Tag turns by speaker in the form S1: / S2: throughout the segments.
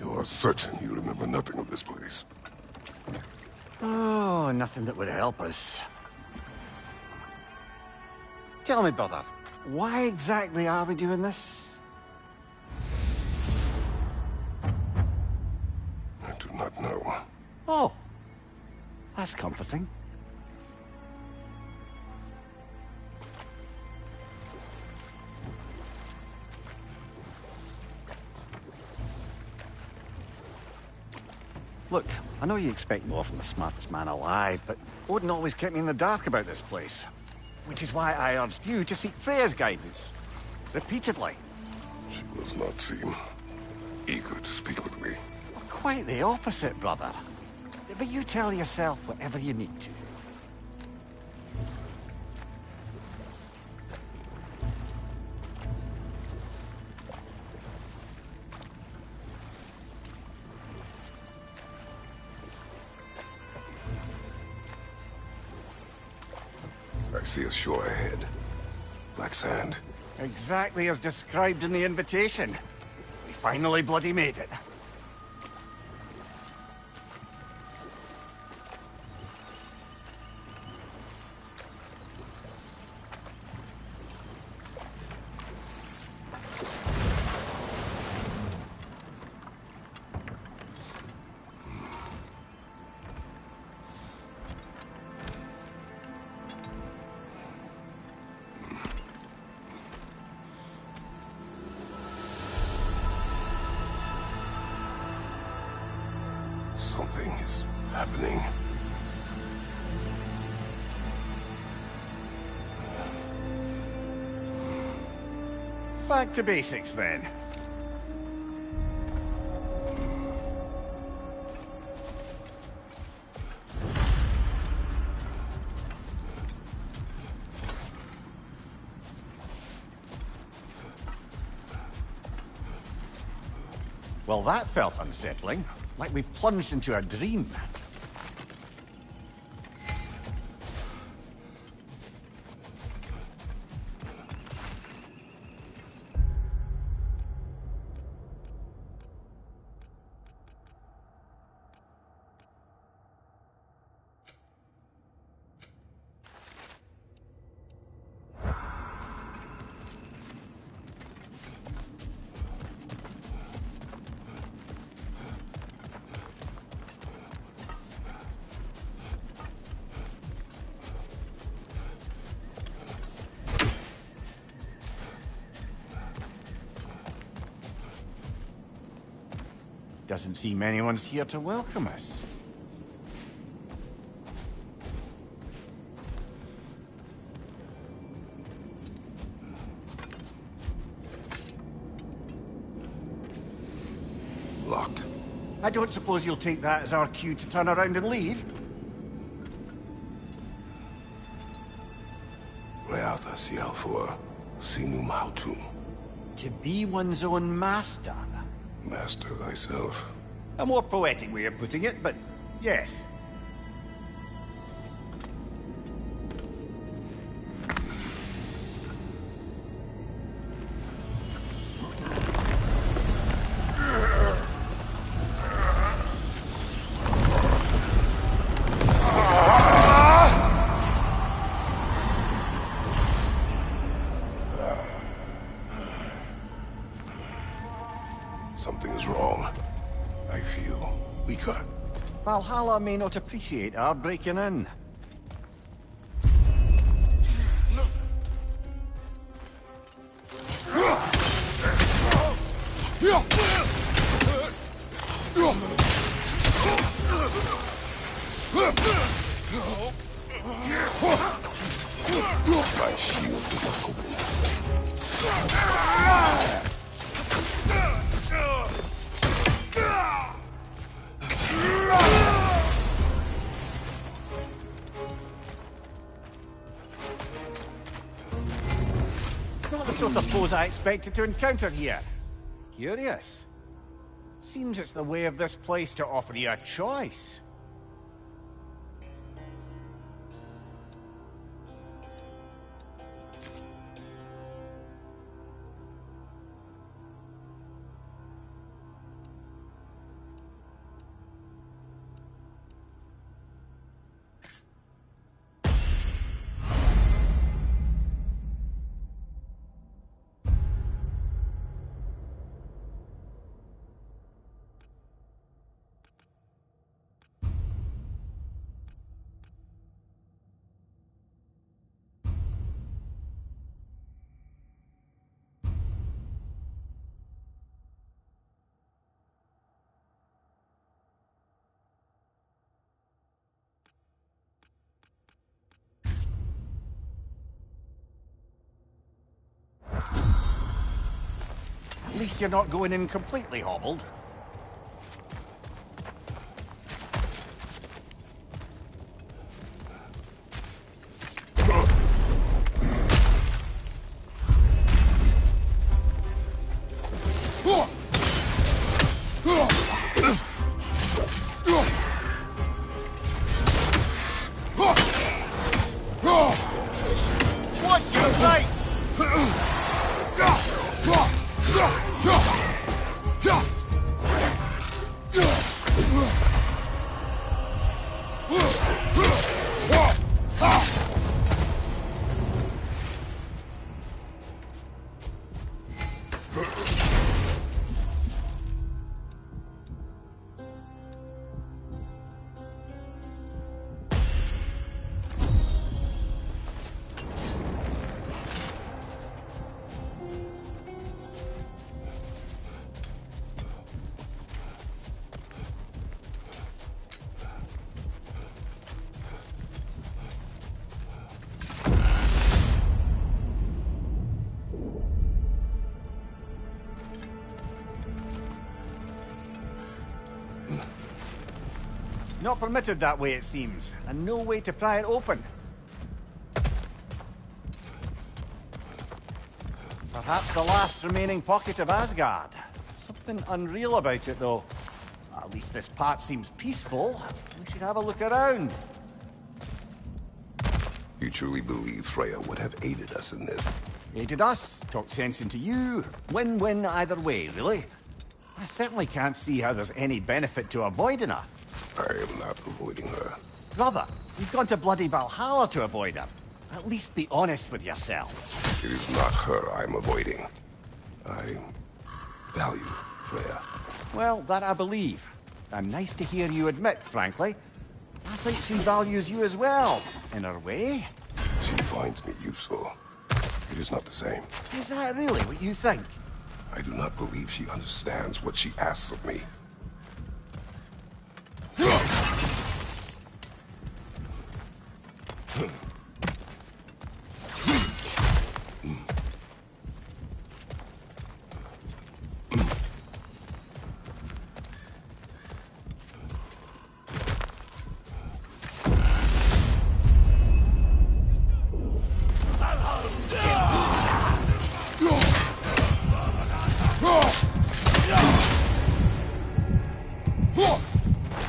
S1: You are certain you remember nothing of this place?
S2: Oh, nothing that would help us. Tell me, brother, why exactly are we doing this?
S1: I do not know.
S2: Oh, that's comforting. Look, I know you expect more from the smartest man alive, but Odin always kept me in the dark about this place. Which is why I urged you to seek Freya's guidance. Repeatedly.
S1: She does not seem eager to speak with me.
S2: Well, quite the opposite, brother. But you tell yourself whatever you need to.
S1: I see a shore ahead. Black sand.
S2: Exactly as described in the invitation. We finally bloody made it.
S1: Something is happening.
S2: Back to basics, then. Well, that felt unsettling. Like we plunged into a dream. Doesn't seem anyone's here to welcome us.
S1: Locked.
S2: I don't suppose you'll take that as our cue to turn around and leave?
S1: Reatha Sialfur, Sinum Hautum.
S2: To be one's own master.
S1: Master thyself.
S2: A more poetic way of putting it, but yes.
S1: Something is wrong. I feel weaker.
S2: Valhalla may not appreciate our breaking in.
S1: My shield is open.
S2: Not the sort of foes I expected to encounter here. Curious. Seems it's the way of this place to offer you a choice. least you're not going in completely hobbled. What's your right? Not permitted that way, it seems, and no way to pry it open. Perhaps the last remaining pocket of Asgard. Something unreal about it, though. At least this part seems peaceful. We should have a look around.
S1: You truly believe Freya would have aided us in this?
S2: Aided us, talked sense into you. Win-win either way, really. I certainly can't see how there's any benefit to avoiding her.
S1: I am not avoiding her.
S2: Brother, you've gone to bloody Valhalla to avoid her. At least be honest with yourself.
S1: It is not her I'm avoiding. I value Freya.
S2: Well, that I believe. I'm nice to hear you admit, frankly. I think she values you as well, in her way.
S1: She finds me useful. It is not the same.
S2: Is that really what you think?
S1: I do not believe she understands what she asks of me.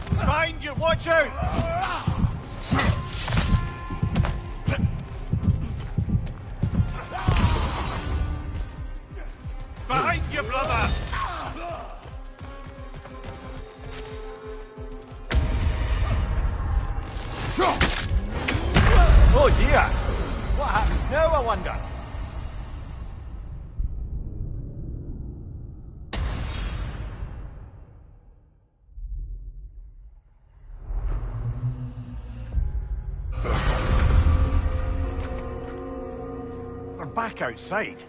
S2: Behind you, watch out! Behind you, brother! Oh dear! What happens now, I wonder? We're back outside.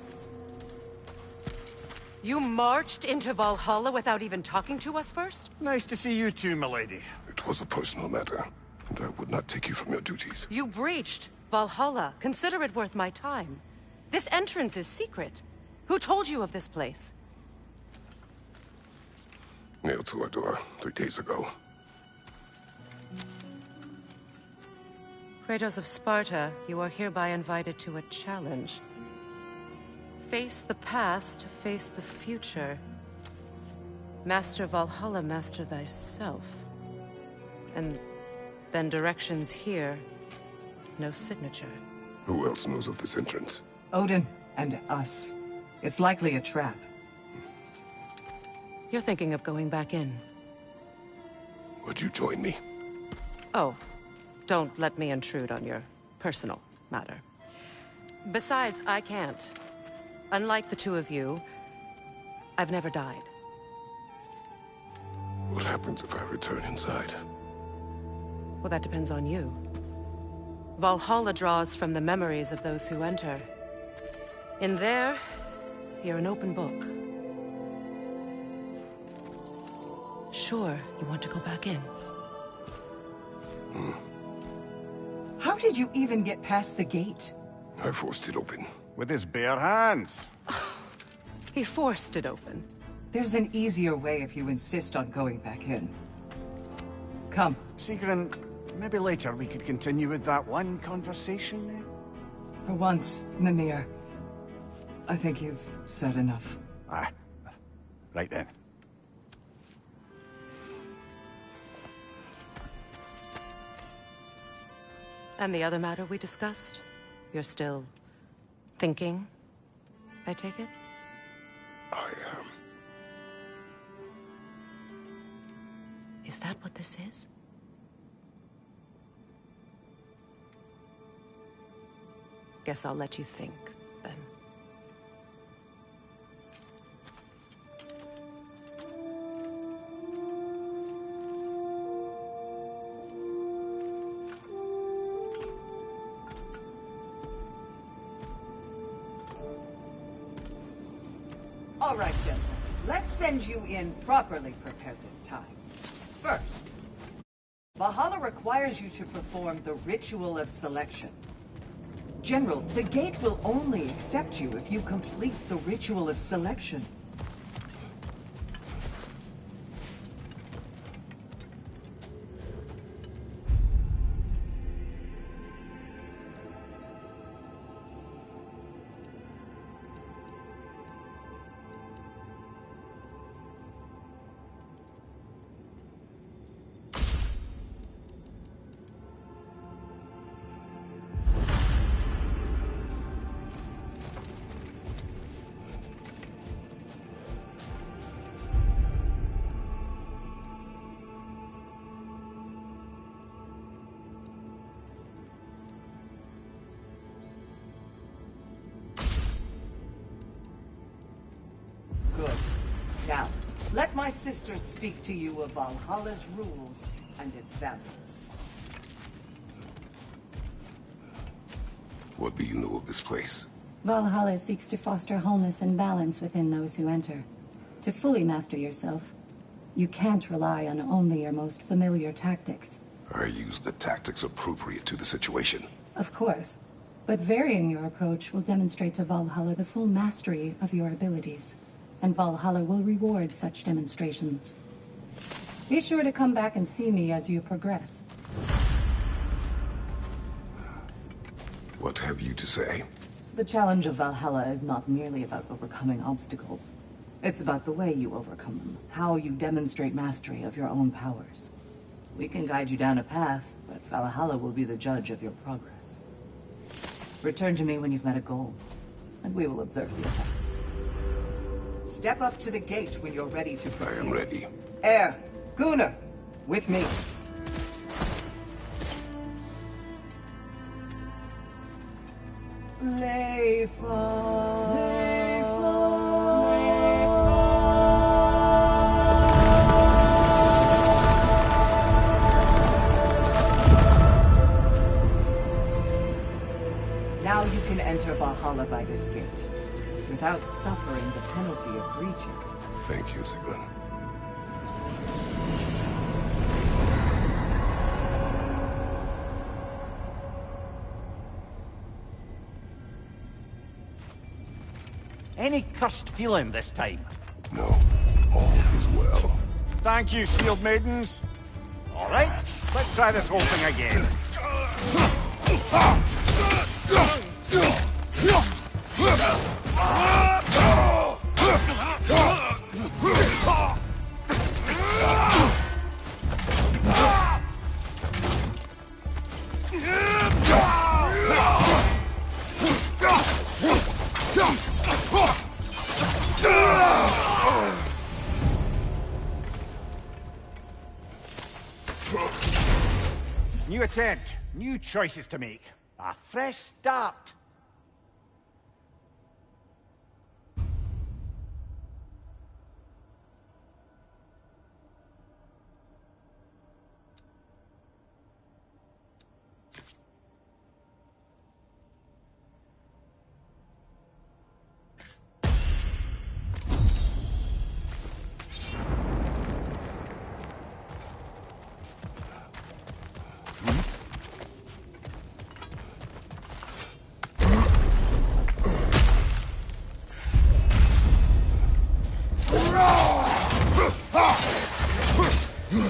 S3: You marched into Valhalla without even talking to us first?
S2: Nice to see you too, milady.
S1: It was a personal matter, and I would not take you from your duties.
S3: You breached Valhalla. Consider it worth my time. This entrance is secret. Who told you of this place?
S1: Nailed to our door 3 days ago.
S3: Kratos of Sparta, you are hereby invited to a challenge. Face the past, face the future. Master Valhalla, master thyself. And then directions here. No signature.
S1: Who else knows of this entrance?
S4: Odin and us. It's likely a trap.
S3: You're thinking of going back in.
S1: Would you join me?
S3: Oh, don't let me intrude on your personal matter. Besides, I can't. Unlike the two of you, I've never died.
S1: What happens if I return inside?
S3: Well, that depends on you. Valhalla draws from the memories of those who enter. In there, you're an open book. Sure, you want to go back in.
S4: How did you even get past the gate?
S1: I forced it open.
S2: With his bare hands.
S3: He forced it open.
S4: There's an easier way if you insist on going back in. Come.
S2: Sigrun, maybe later we could continue with that one conversation, eh?
S4: For once, Mimir, I think you've said enough.
S2: Aye. Right then.
S3: And the other matter we discussed? You're still thinking, I take it?
S1: I
S3: Is that what this is? Guess I'll let you think, then.
S4: All right, gentlemen. Let's send you in properly prepared this time. First, Valhalla requires you to perform the Ritual of Selection. General, the gate will only accept you if you complete the Ritual of Selection. Good. Now, let my sister speak to you of Valhalla's rules and its values.
S1: What do you know of this place?
S5: Valhalla seeks to foster wholeness and balance within those who enter. To fully master yourself, you can't rely on only your most familiar tactics.
S1: I use the tactics appropriate to the situation.
S5: Of course, but varying your approach will demonstrate to Valhalla the full mastery of your abilities, and Valhalla will reward such demonstrations. Be sure to come back and see me as you progress.
S1: What have you to say?
S4: The challenge of Valhalla is not merely about overcoming obstacles. It's about the way you overcome them, how you demonstrate mastery of your own powers. We can guide you down a path, but Valhalla will be the judge of your progress. Return to me when you've met a goal, and we will observe the effects. Step up to the gate when you're ready to proceed.
S1: I am ready.
S4: Air, Gunnar, with me. Now you can enter Valhalla by this gate, without suffering the penalty of breaching.
S1: Thank you, Sigrun.
S2: Any cursed feeling this time?
S1: No, all is well.
S2: Thank you, shield maidens. All right, let's try this whole thing again. New attempt, new choices to make. A fresh start.
S1: Here.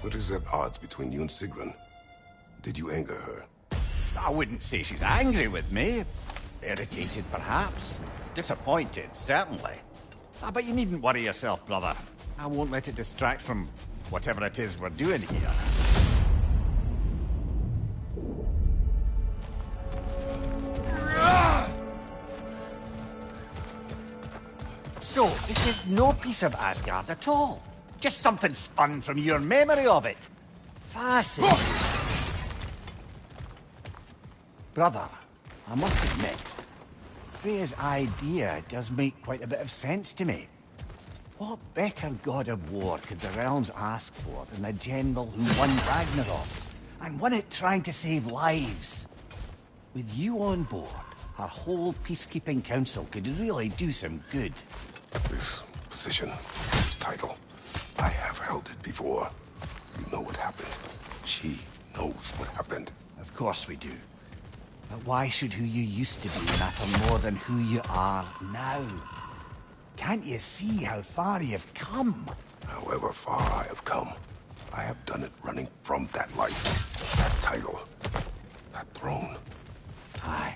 S1: What is at odds between you and Sigrun? Did you anger her?
S2: I wouldn't say she's angry with me. Irritated, perhaps. Disappointed, certainly. But you needn't worry yourself, brother. I won't let it distract from whatever it is we're doing here. So, this is no piece of Asgard at all. Just something spun from your memory of it. Fascinating. Brother, I must admit, Freya's idea does make quite a bit of sense to me. What better god of war could the realms ask for than the general who won Ragnarok, and won it trying to save lives? With you on board, our whole peacekeeping council could really do some good.
S1: This position, this title, I have held it before. You know what happened. She knows what happened.
S2: Of course we do. But why should who you used to be matter more than who you are now? Can't you see how far you've come?
S1: However far I have come, I have done it running from that life, that title, that throne.
S2: Aye.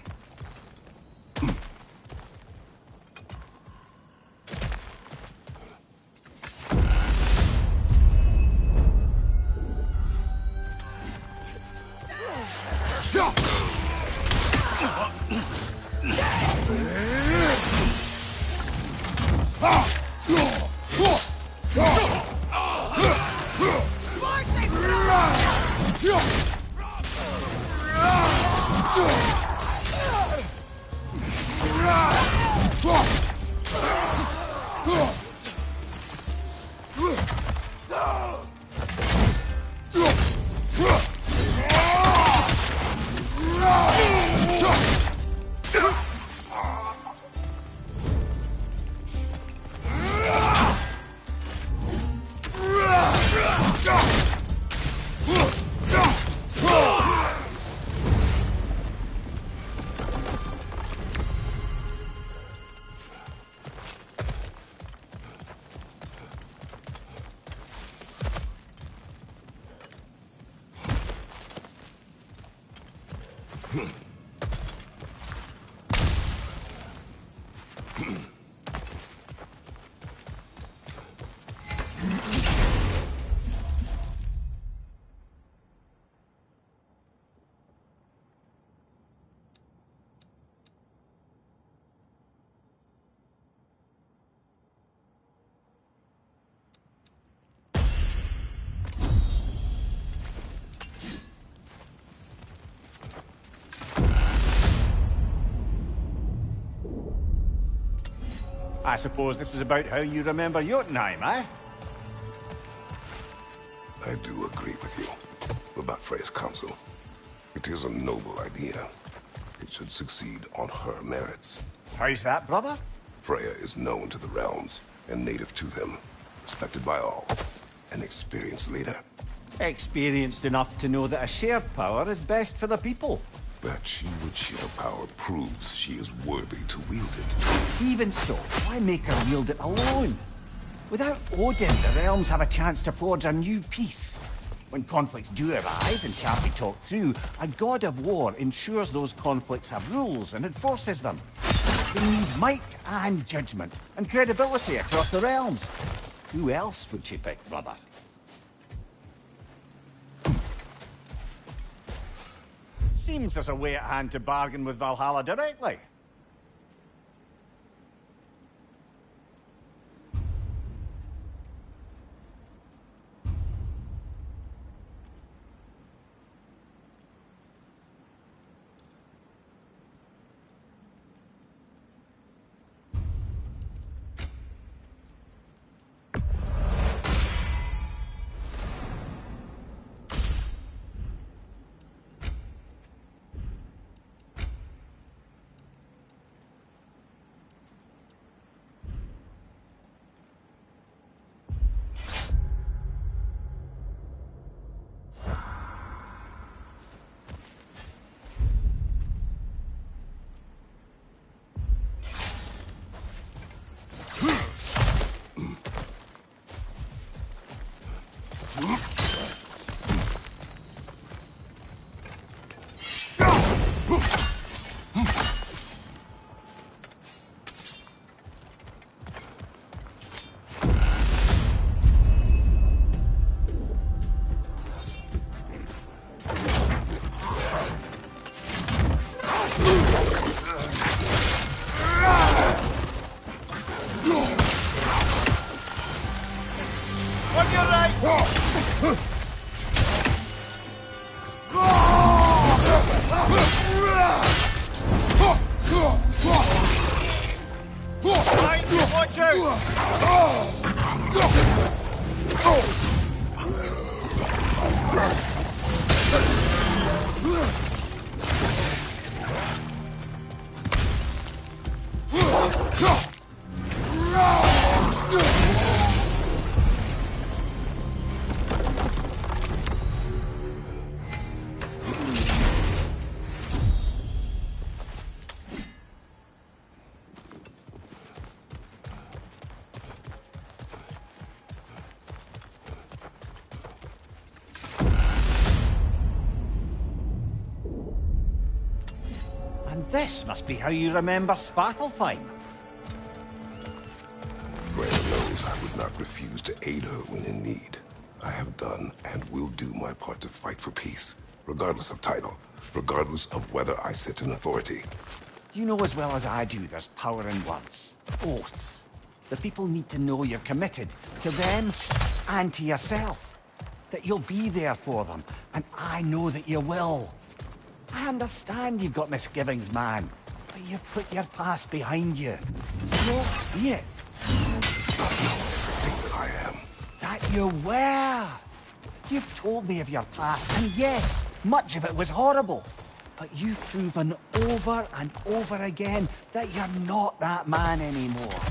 S2: I suppose this is about how you remember Jotunheim, eh?
S1: I do agree with you about Freya's council. It is a noble idea. It should succeed on her merits.
S2: How's that, brother?
S1: Freya is known to the realms and native to them, respected by all, an experienced leader.
S2: Experienced enough to know that a shared power is best for the people.
S1: That she would share power proves she is worthy to wield it.
S2: Even so, why make her wield it alone? Without Odin, the realms have a chance to forge a new peace. When conflicts do arise and can't be talked through, a god of war ensures those conflicts have rules and enforces them. They need might and judgment, and credibility across the realms. Who else would she pick, brother? Seems there's a way at hand to bargain with Valhalla directly. This must be how you remember Svartalfheim.
S1: Freya knows I would not refuse to aid her when in need. I have done and will do my part to fight for peace, regardless of title, regardless of whether I sit in authority.
S2: You know as well as I do there's power in words. Oaths. The people need to know you're committed to them and to yourself. That you'll be there for them, and I know that you will. I understand you've got misgivings, man, but you've put your past behind you. You don't see it.
S1: Not know everything that I am.
S2: That you were. You've told me of your past, and yes, much of it was horrible. But you've proven over and over again that you're not that man anymore.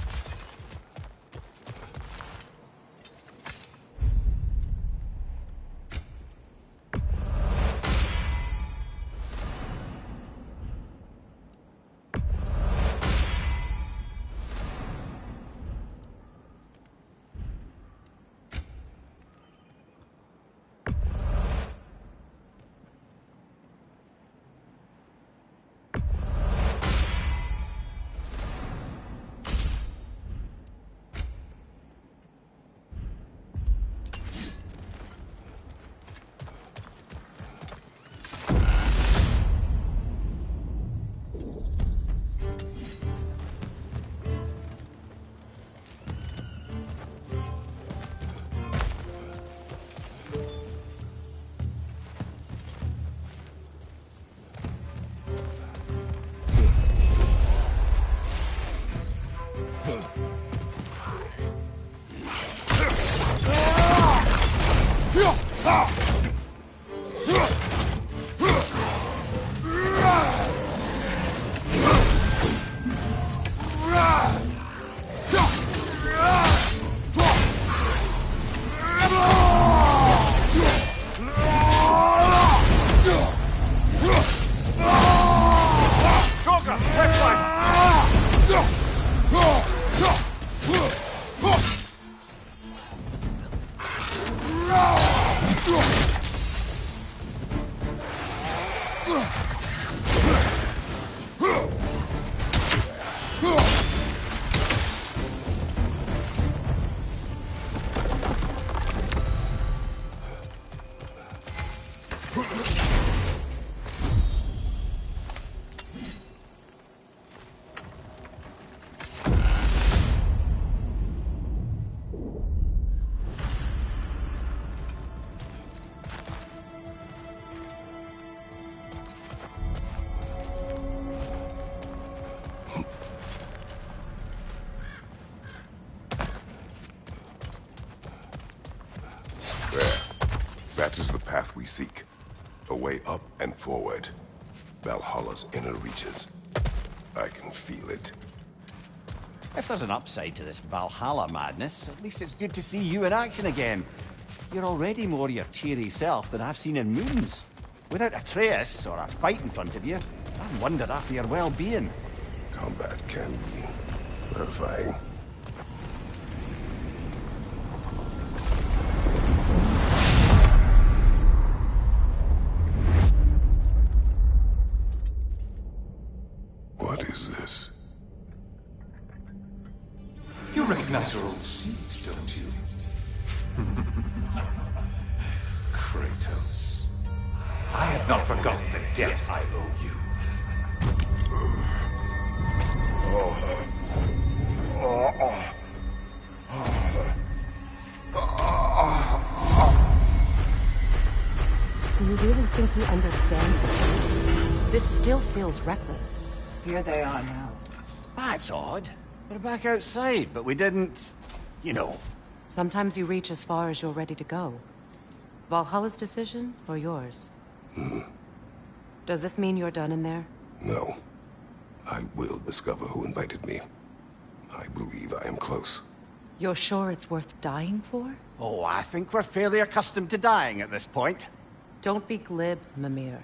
S1: That is the path we seek. A way up and forward. Valhalla's inner reaches. I can feel it.
S2: If there's an upside to this Valhalla madness, at least it's good to see you in action again. You're already more your cheery self than I've seen in moons. Without Atreus or a fight in front of you, I've wondered after your well-being.
S1: Combat can be clarifying.
S6: have not forgotten the debt I owe you.
S3: Do you really think he understands the stakes? This still feels reckless.
S4: Here they are now.
S2: That's odd. We're back outside, but we didn't... you know.
S3: Sometimes you reach as far as you're ready to go. Valhalla's decision, or yours? Does this mean you're done in there?
S1: No. I will discover who invited me. I believe I am close.
S3: You're sure it's worth dying for?
S2: Oh, I think we're fairly accustomed to dying at this point.
S3: Don't be glib, Mimir.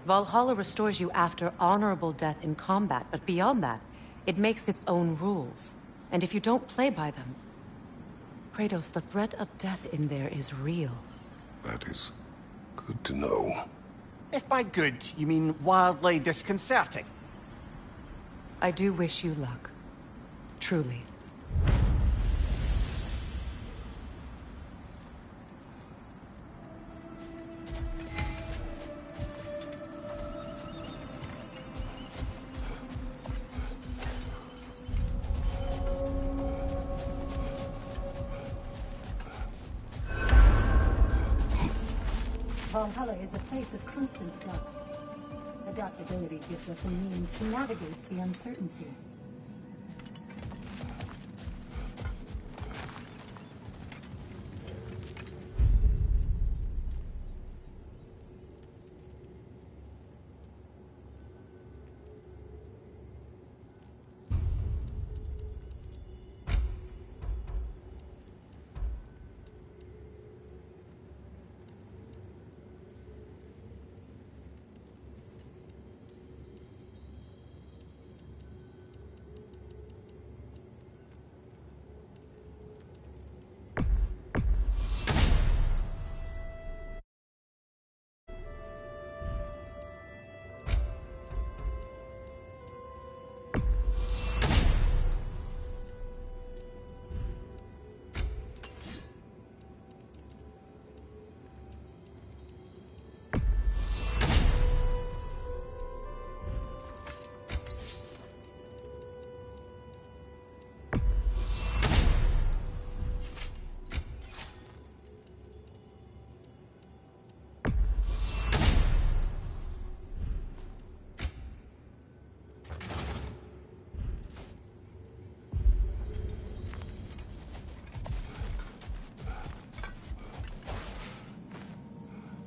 S3: Valhalla restores you after honorable death in combat, but beyond that, it makes its own rules. And if you don't play by them... Kratos, the threat of death in there is real.
S1: That is good to know.
S2: If by good, you mean wildly disconcerting.
S3: I do wish you luck. Truly.
S5: Valhalla is a place of constant flux. Adaptability gives us a means to navigate the uncertainty.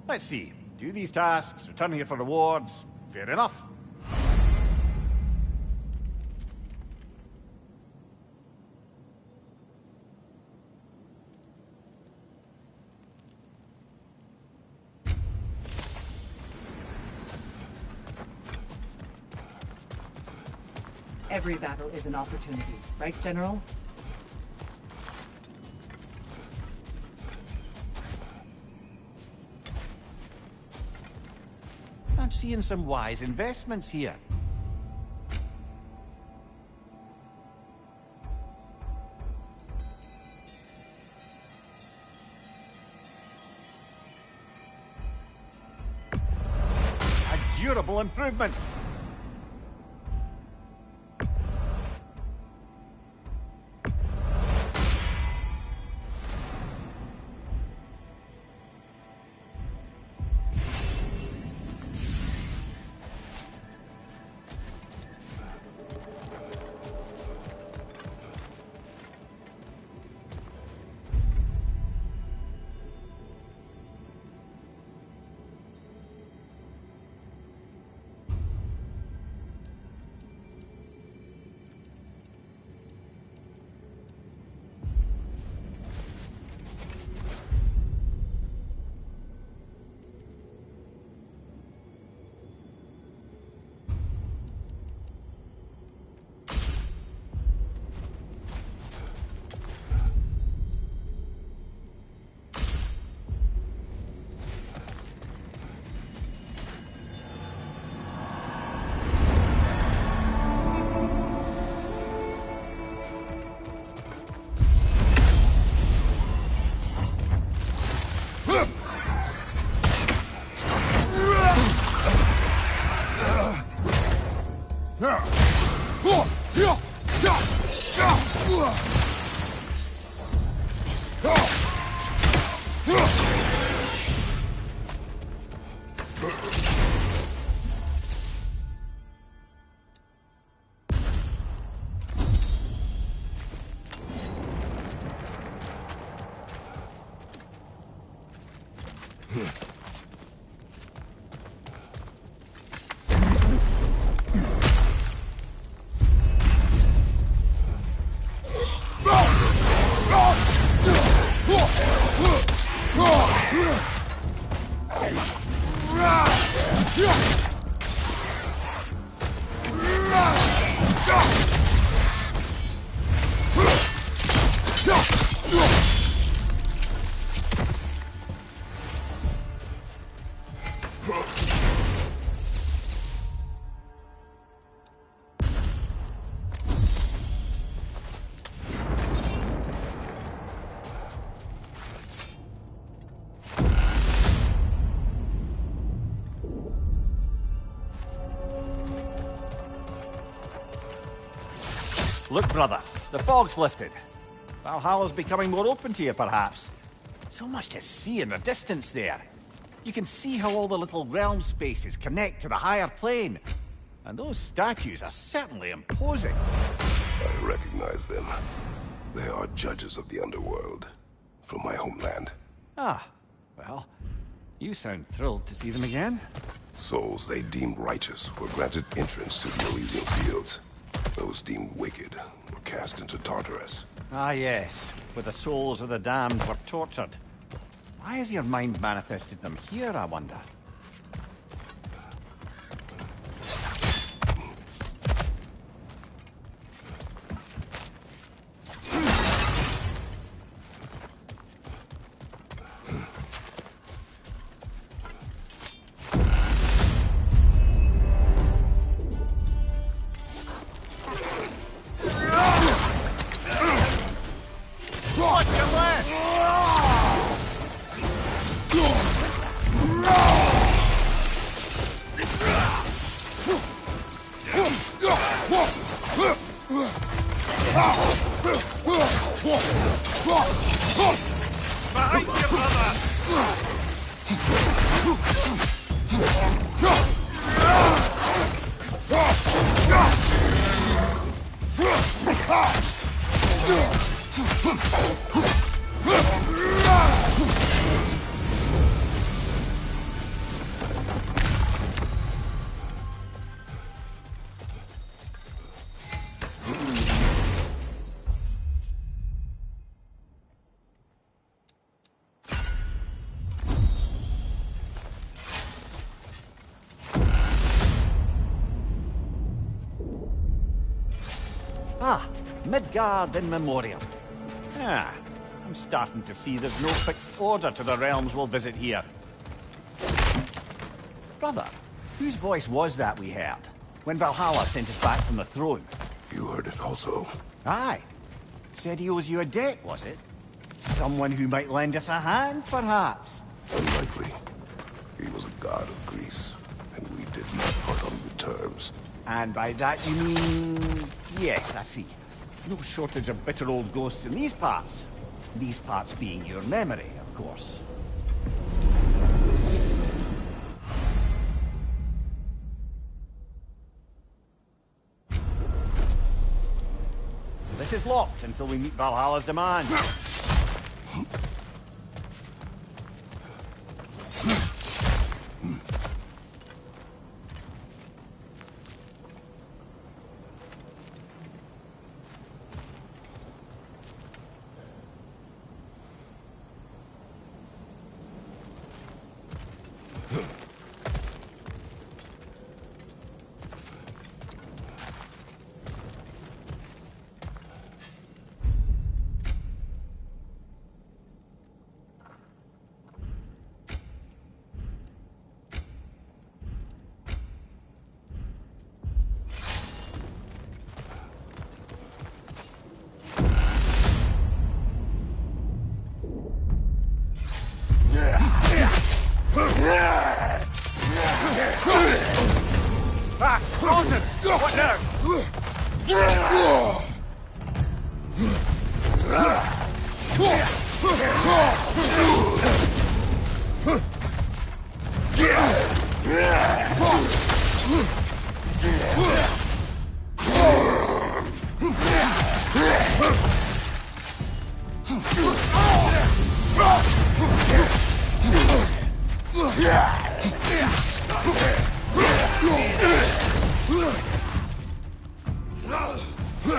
S2: Let's see. Do these tasks, return here for rewards. Fair enough.
S4: Every battle is an opportunity, right, General?
S2: I'm seeing some wise investments here. A durable improvement. Look, brother, the fog's lifted. Valhalla's becoming more open to you, perhaps. So much to see in the distance there. You can see how all the little realm spaces connect to the higher plane. And those statues are certainly imposing.
S1: I recognize them. They are judges of the underworld, from my homeland.
S2: Ah, well, you sound thrilled to see them again.
S1: Souls they deemed righteous were granted entrance to the Elysian fields. Those deemed wicked were cast into Tartarus.
S2: Ah yes, where the souls of the damned were tortured. Why has your mind manifested them here, I wonder? Ah, Midgard in memoriam. Ah, I'm starting to see there's no fixed order to the realms we'll visit here. Brother, whose voice was that we heard? When Valhalla sent us back from the throne?
S1: You heard it also.
S2: Aye. Said he owes you a debt, was it? Someone who might lend us a hand, perhaps?
S1: Unlikely. He was a god of Greece, and we did not part on good terms.
S2: And by that you mean... Yes, I see. No shortage of bitter old ghosts in these parts. These parts being your memory, of course. This is locked until we meet Valhalla's demand. Ah, Frozen! What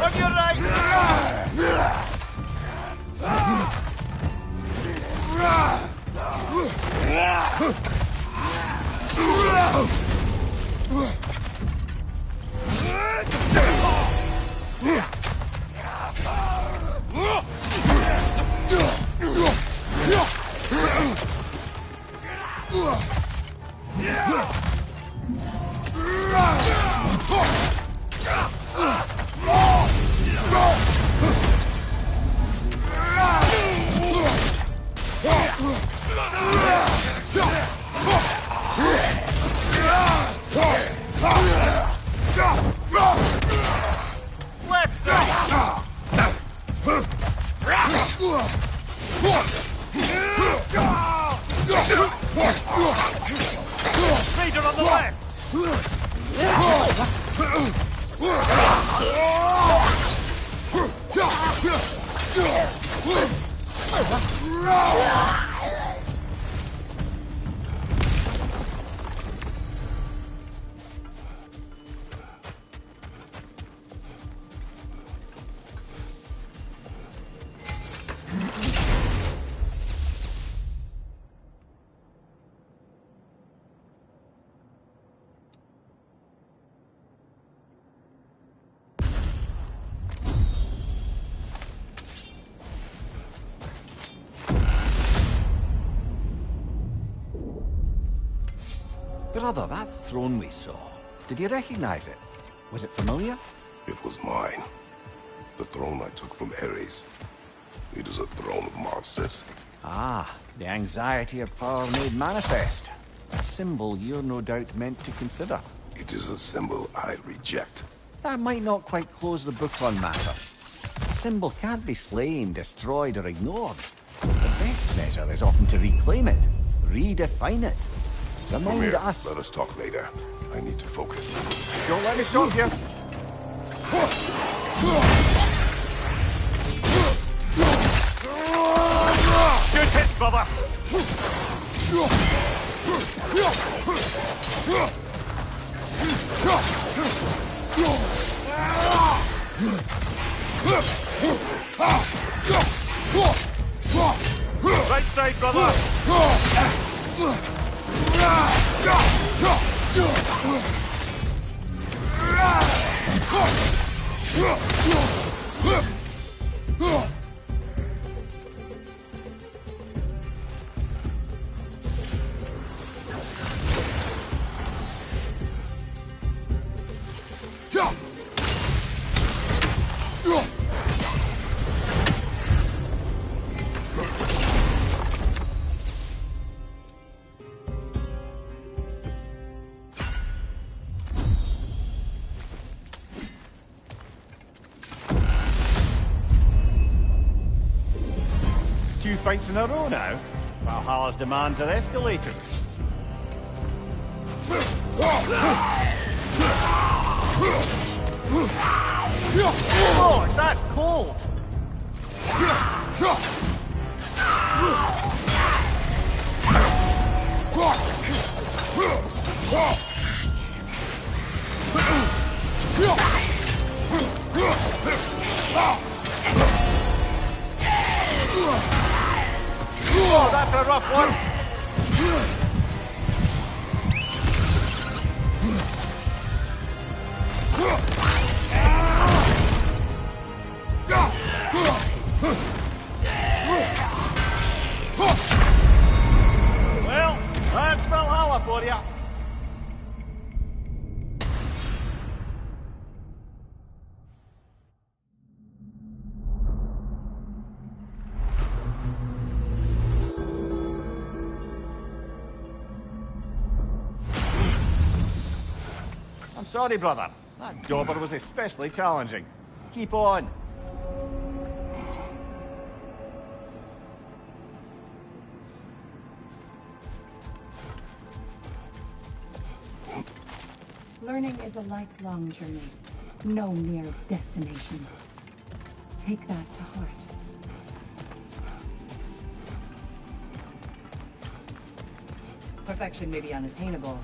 S2: On your right! Raider on the left! Brother, that throne we saw, did you recognize it? Was it familiar?
S1: It was mine. The throne I took from Ares. It is a throne of monsters.
S2: Ah, the anxiety of power made manifest. A symbol you're no doubt meant to consider.
S1: It is a symbol I reject.
S2: That might not quite close the book on matter. A symbol can't be slain, destroyed, or ignored. The best measure is often to reclaim it, redefine it.
S1: Come
S2: Remind
S1: here,
S2: us.
S1: let us talk later. I need to focus.
S2: Don't let me stop you. Good hit, brother. Right side, brother. Two fights in a row now. Valhalla's demands are escalating. Oh, that's cold! Oh, that's a rough one! Well, that's Valhalla for you. I'm sorry, brother. That dauber was especially challenging. Keep on.
S5: Learning is a lifelong journey, no mere destination. Take that to heart.
S4: Perfection may be unattainable,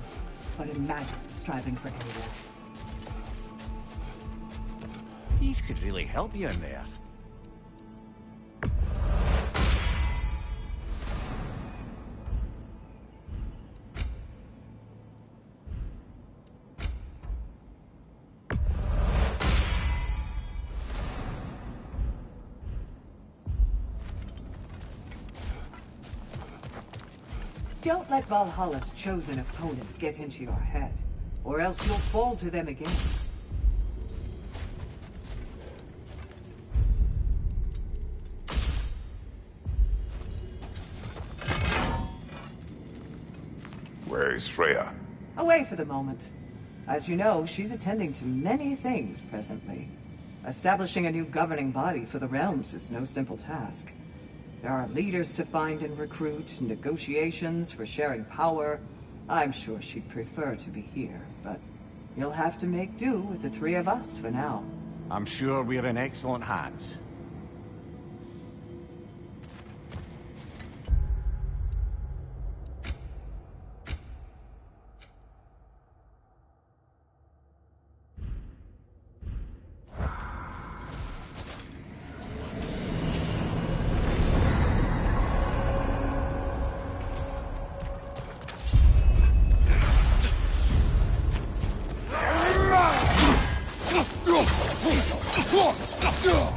S4: but imagine striving for any less.
S2: These could really help you in there.
S7: Don't let Valhalla's chosen opponents get into your head, or else you'll fall to them again.
S1: Where is Freya?
S7: Away for the moment. As you know, she's attending to many things presently. Establishing a new governing body for the realms is no simple task. There are leaders to find and recruit, negotiations for sharing power. I'm sure she'd prefer to be here, but you'll have to make do with the three of us for now.
S2: I'm sure we're in excellent hands.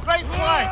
S2: Right flank!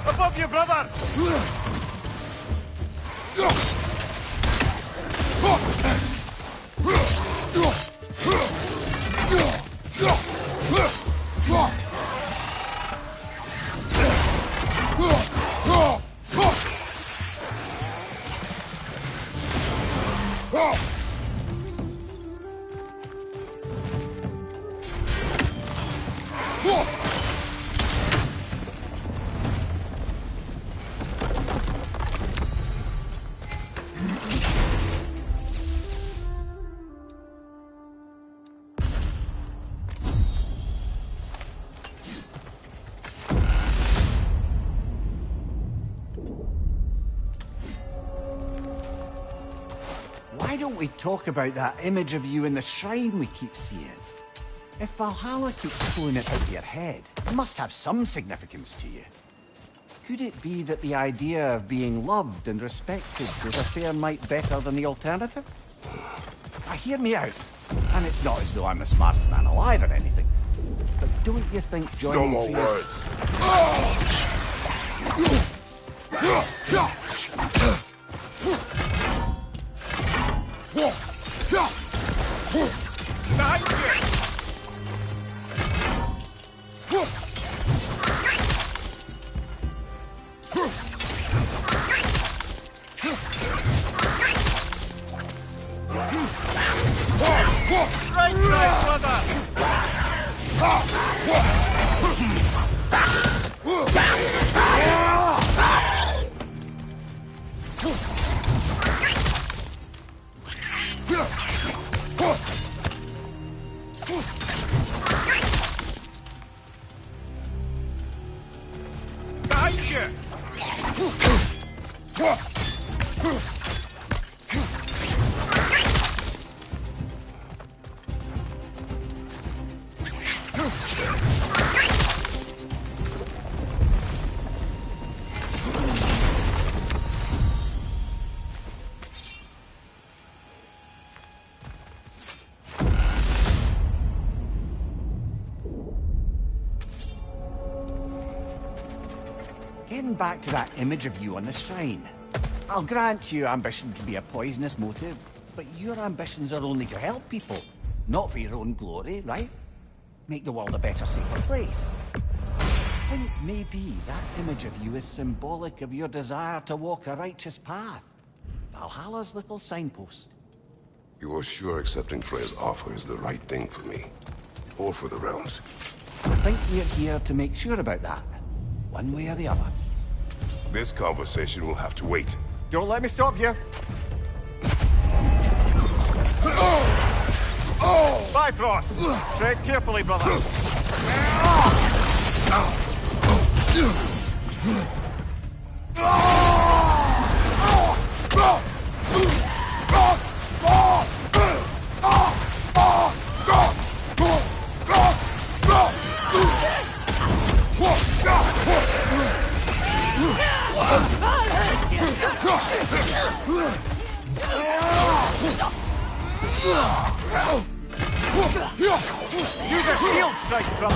S2: Above you, brother! Why don't we talk about that image of you in the shrine we keep seeing? If Valhalla keeps pulling it out of your head, it must have some significance to you. Could it be that the idea of being loved and respected is a fair mite better than the alternative? Now, hear me out. And it's not as though I'm the smartest man alive or anything. But don't you think joining
S1: No more
S2: Freya's...
S1: words.
S2: Getting back to that image of you on the shrine. I'll grant you ambition can be a poisonous motive, but your ambitions are only to help people, not for your own glory, right? Make the world a better, safer place. I think maybe that image of you is symbolic of your desire to walk a righteous path. Valhalla's little signpost.
S1: You are sure accepting Freya's offer is the right thing for me? Or for the realms?
S2: I think we're here to make sure about that, one way or the other.
S1: This conversation will have to wait.
S2: Don't let me stop you. Bifrost! Tread carefully, brother. Use a shield strike, brother.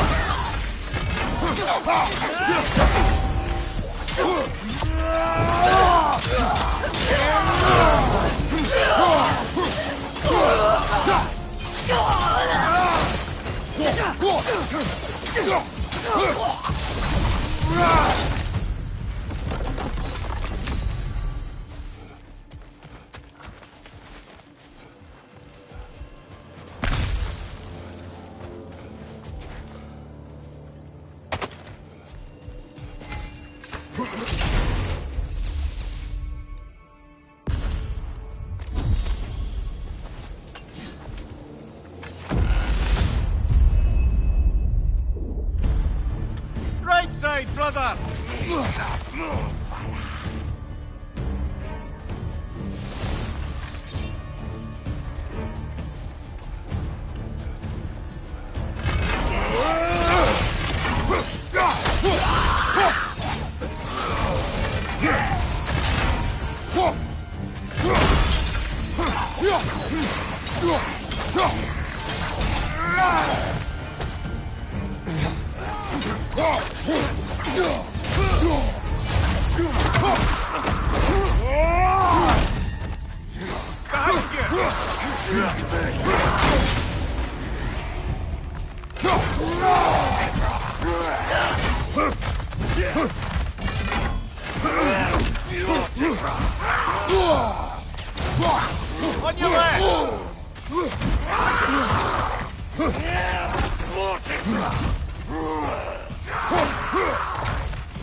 S2: Right side, brother! On your left!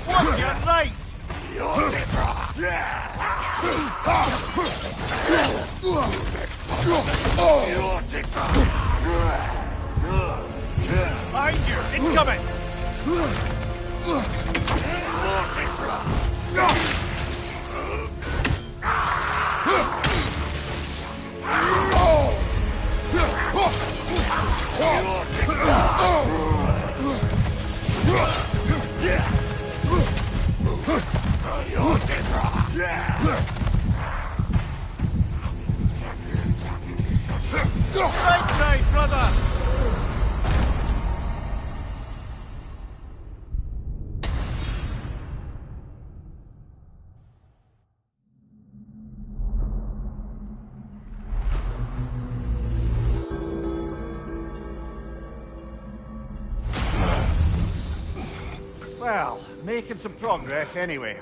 S2: Watch your right! Behind you! Incoming! Right side, brother! Well, making some progress anyway.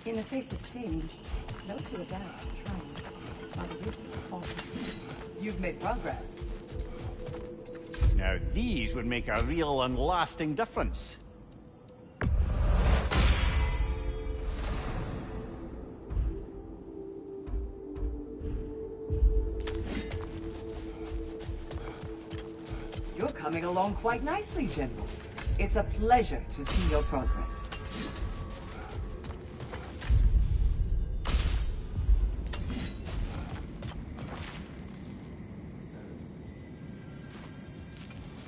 S5: In the face of change, those who adapt triumph, while the rigid falter.
S7: You've made progress.
S2: Now these would make a real and lasting difference.
S7: You're coming along quite nicely, General. It's a pleasure to see your progress.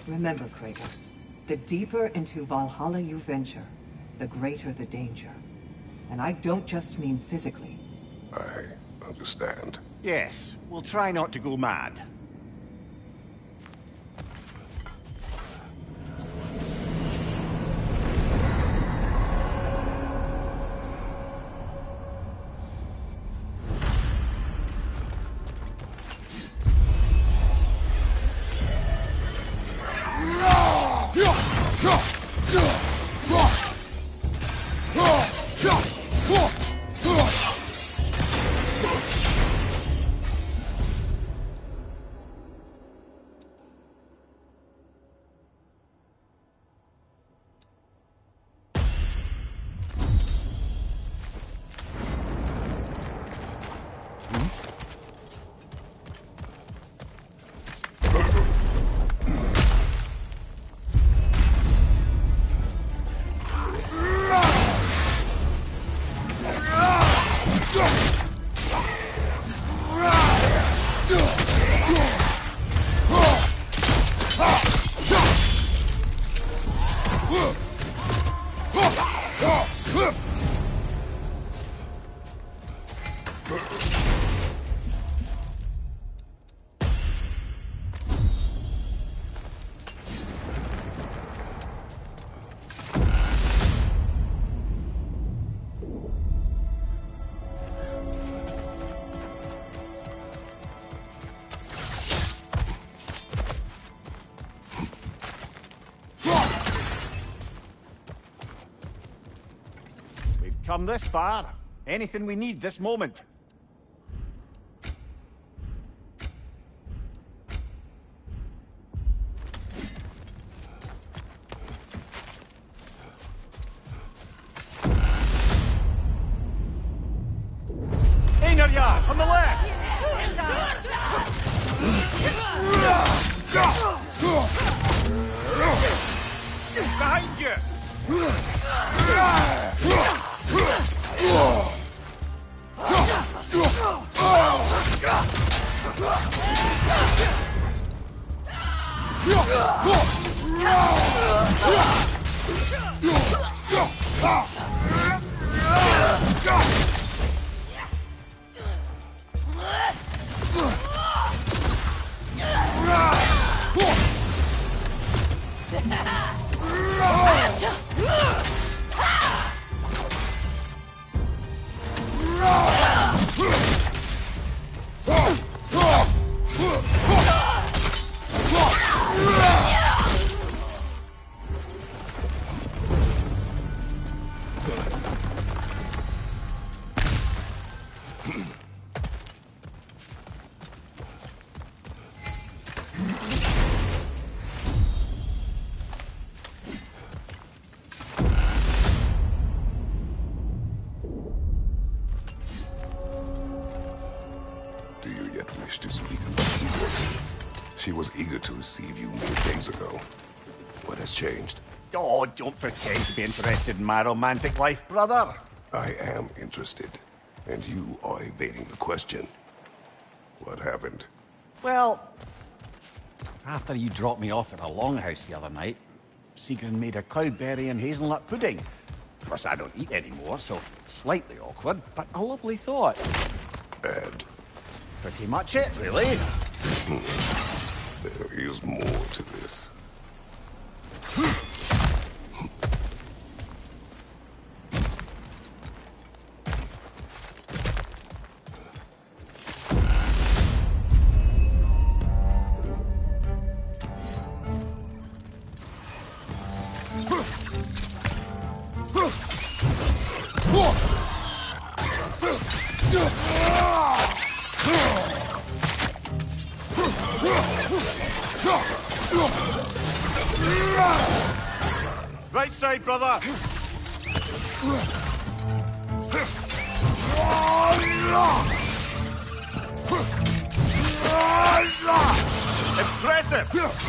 S7: Remember, Kratos, the deeper into Valhalla you venture, the greater the danger. And I don't just mean physically.
S1: I understand.
S2: Yes, we'll try not to go mad. Come this far. Anything we need this moment. Einarjar, on the left! Behind you!
S1: Do you yet wish to speak of the secret? She was eager to receive you mere days ago. What has changed?
S2: Oh, don't pretend to be interested in my romantic life, brother.
S1: I am interested, and you are evading the question. What happened?
S2: Well, after you dropped me off at a longhouse the other night, Sigrun made a cloudberry and hazelnut pudding. Of course, I don't eat anymore, so slightly awkward, but a lovely thought.
S1: And
S2: Pretty much it, really.
S1: there is more to this.
S2: Right side, brother! Impressive!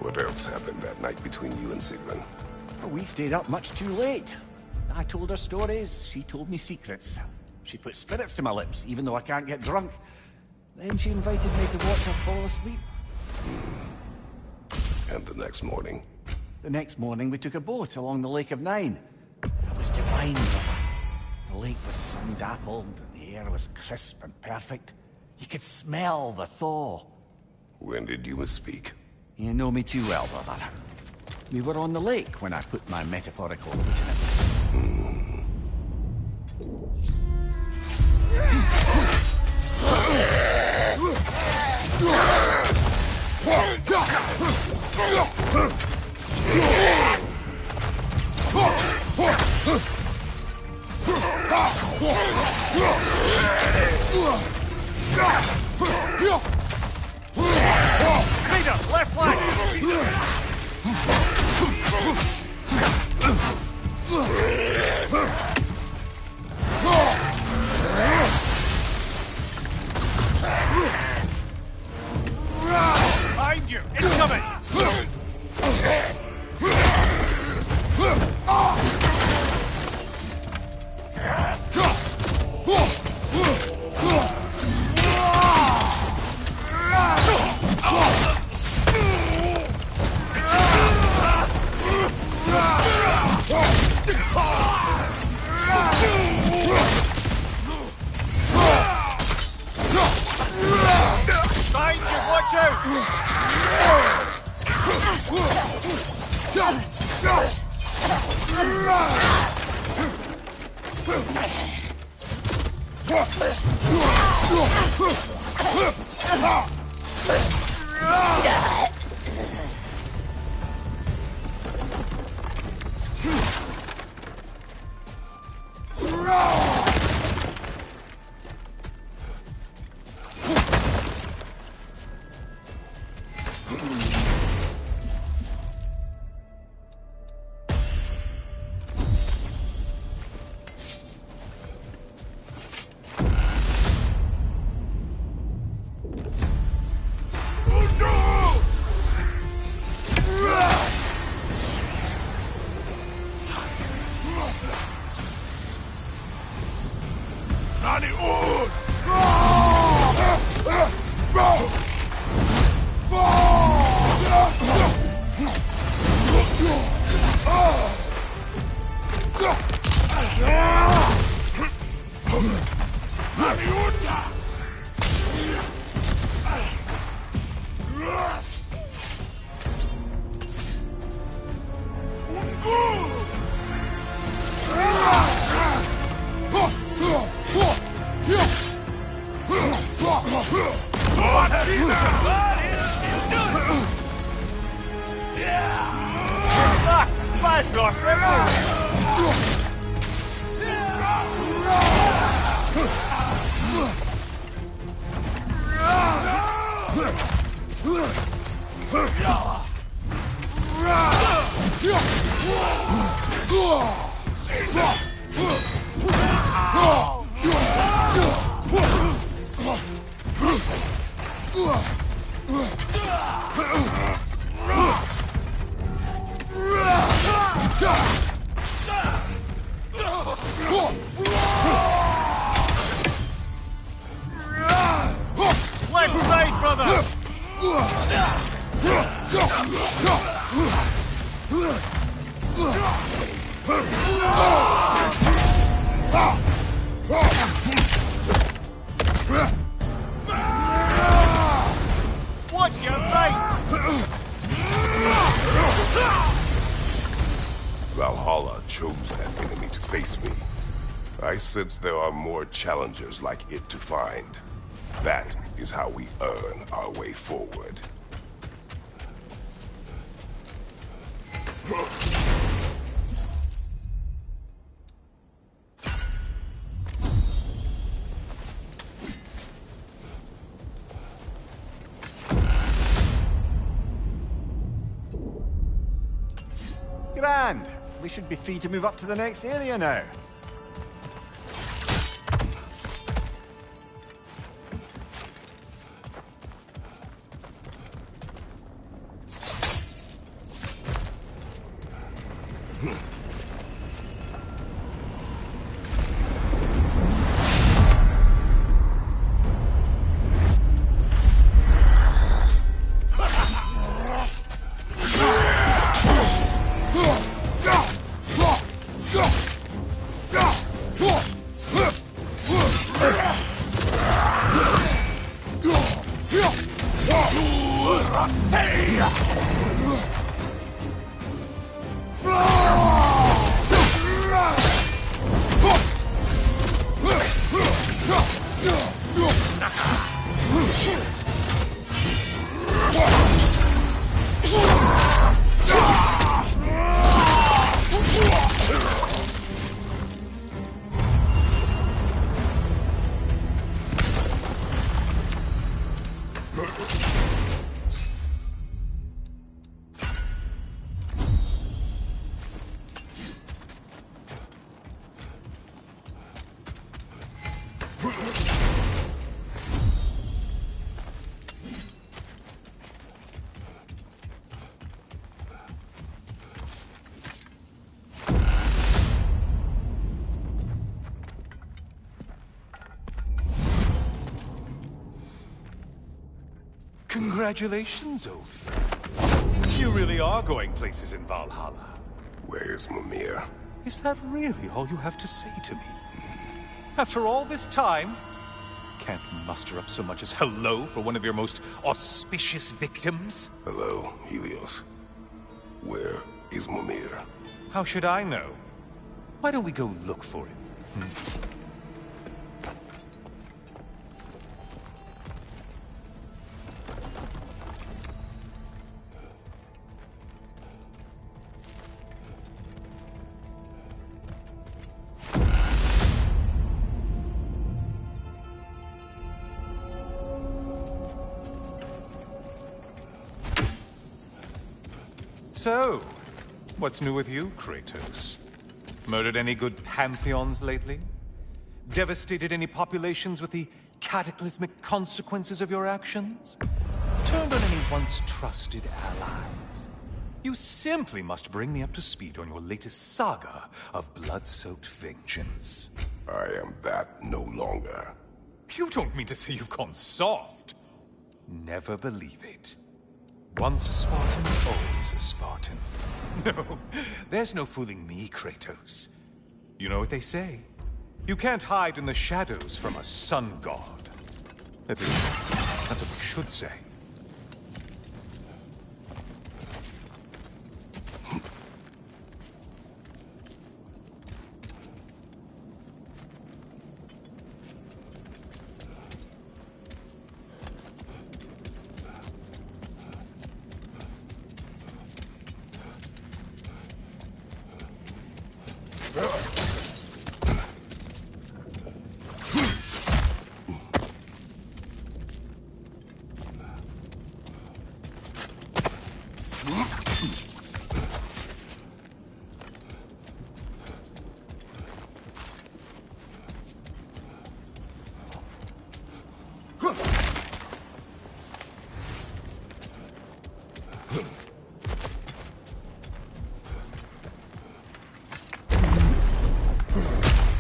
S2: What else happened that night between you and Sigrun? We stayed up much too late. I told her stories, she told me secrets. She put spirits to my lips, even though I can't get drunk. Then she invited me to watch her fall asleep.
S1: And the next morning?
S2: The next morning, we took a boat along the Lake of Nine. It was divine, brother. The lake was sun-dappled, and the air was crisp and perfect. You could smell the thaw.
S1: When did you misspeak?
S2: You know me too well, brother. We were on the lake when I put my metaphorical foot in it. Leader, left flank! Behind you! Incoming! Behind you! Watch out!
S1: Valhalla chose that enemy to face me. I sense there are more challengers like it to find. That is how we earn our way forward.
S2: Grand! We should be free to move up to the next area now.
S6: Congratulations, old friend. You really are going places in Valhalla.
S1: Where's Mimir?
S6: Is that really all you have to say to me? After all this time, can't muster up so much as hello for one of your most auspicious victims?
S1: Hello, Helios. Where is Mimir?
S6: How should I know? Why don't we go look for him? So, what's new with you, Kratos? Murdered any good pantheons lately? Devastated any populations with the cataclysmic consequences of your actions? Turned on any once trusted allies? You simply must bring me up to speed on your latest saga of blood-soaked vengeance.
S1: I am that no longer.
S6: You don't mean to say you've gone soft? Never believe it. Once a Spartan, always a Spartan. No, there's no fooling me, Kratos. You know what they say? You can't hide in the shadows from a sun god. At least, that's what we should say.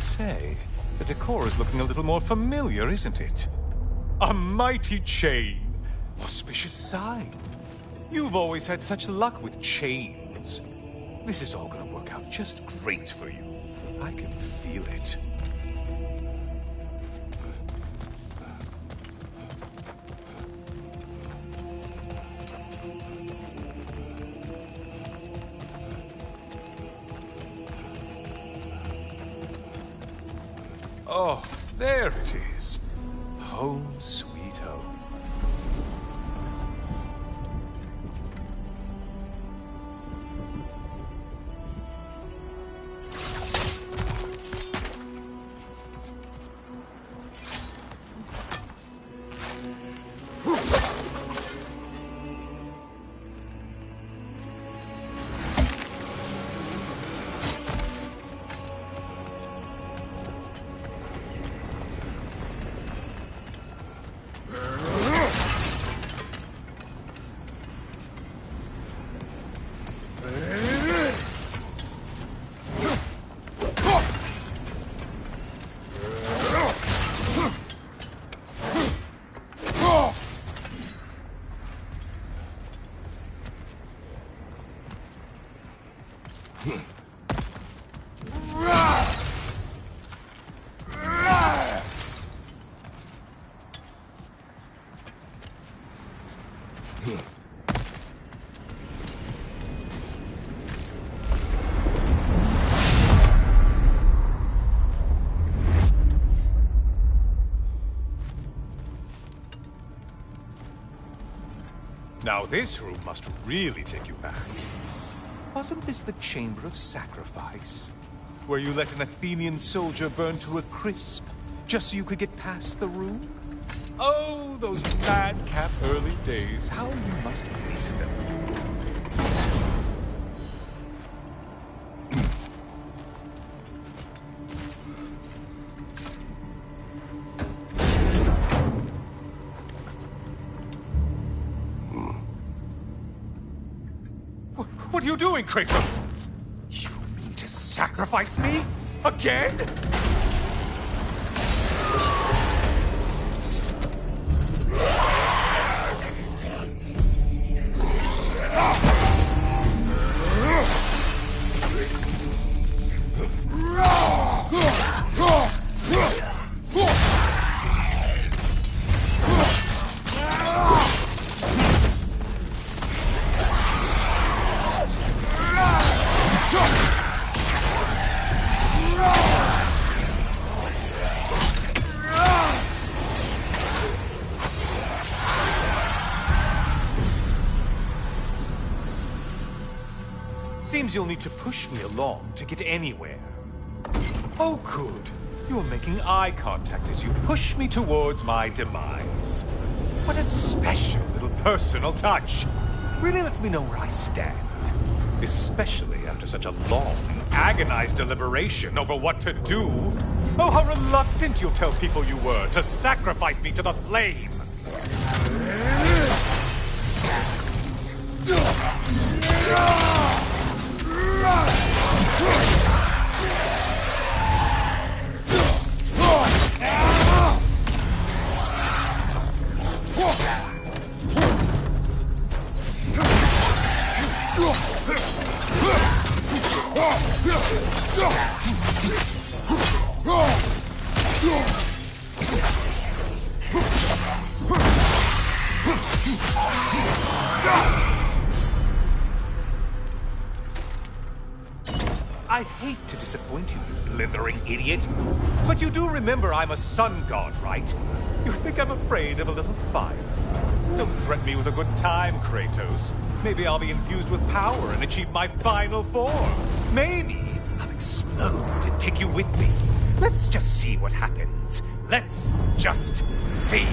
S6: Say, the decor is looking a little more familiar, isn't it? A mighty chain. Auspicious sign. You've always had such luck with chains. This is all gonna work out just great for you. I can feel it. Oh, there it is. Home sweet home. Now this room must really take you back. Wasn't this the Chamber of Sacrifice? Where you let an Athenian soldier burn to a crisp, just so you could get past the room? Oh, those madcap early days. How you must miss them. What are you doing, Kratos? You mean to sacrifice me? Again? Seems you'll need to push me along to get anywhere. Oh, good. You're making eye contact as you push me towards my demise. What a special little personal touch. Really lets me know where I stand. Especially after such a long, agonized deliberation over what to do. Oh, how reluctant you'll tell people you were to sacrifice me to the flame. I hate to disappoint you, you blithering idiot. But you do remember I'm a sun god, right? You think I'm afraid of a little fire? Don't threaten me with a good time, Kratos. Maybe I'll be infused with power and achieve my final form. Maybe I'll explode and take you with me. Let's just see what happens. Let's just see.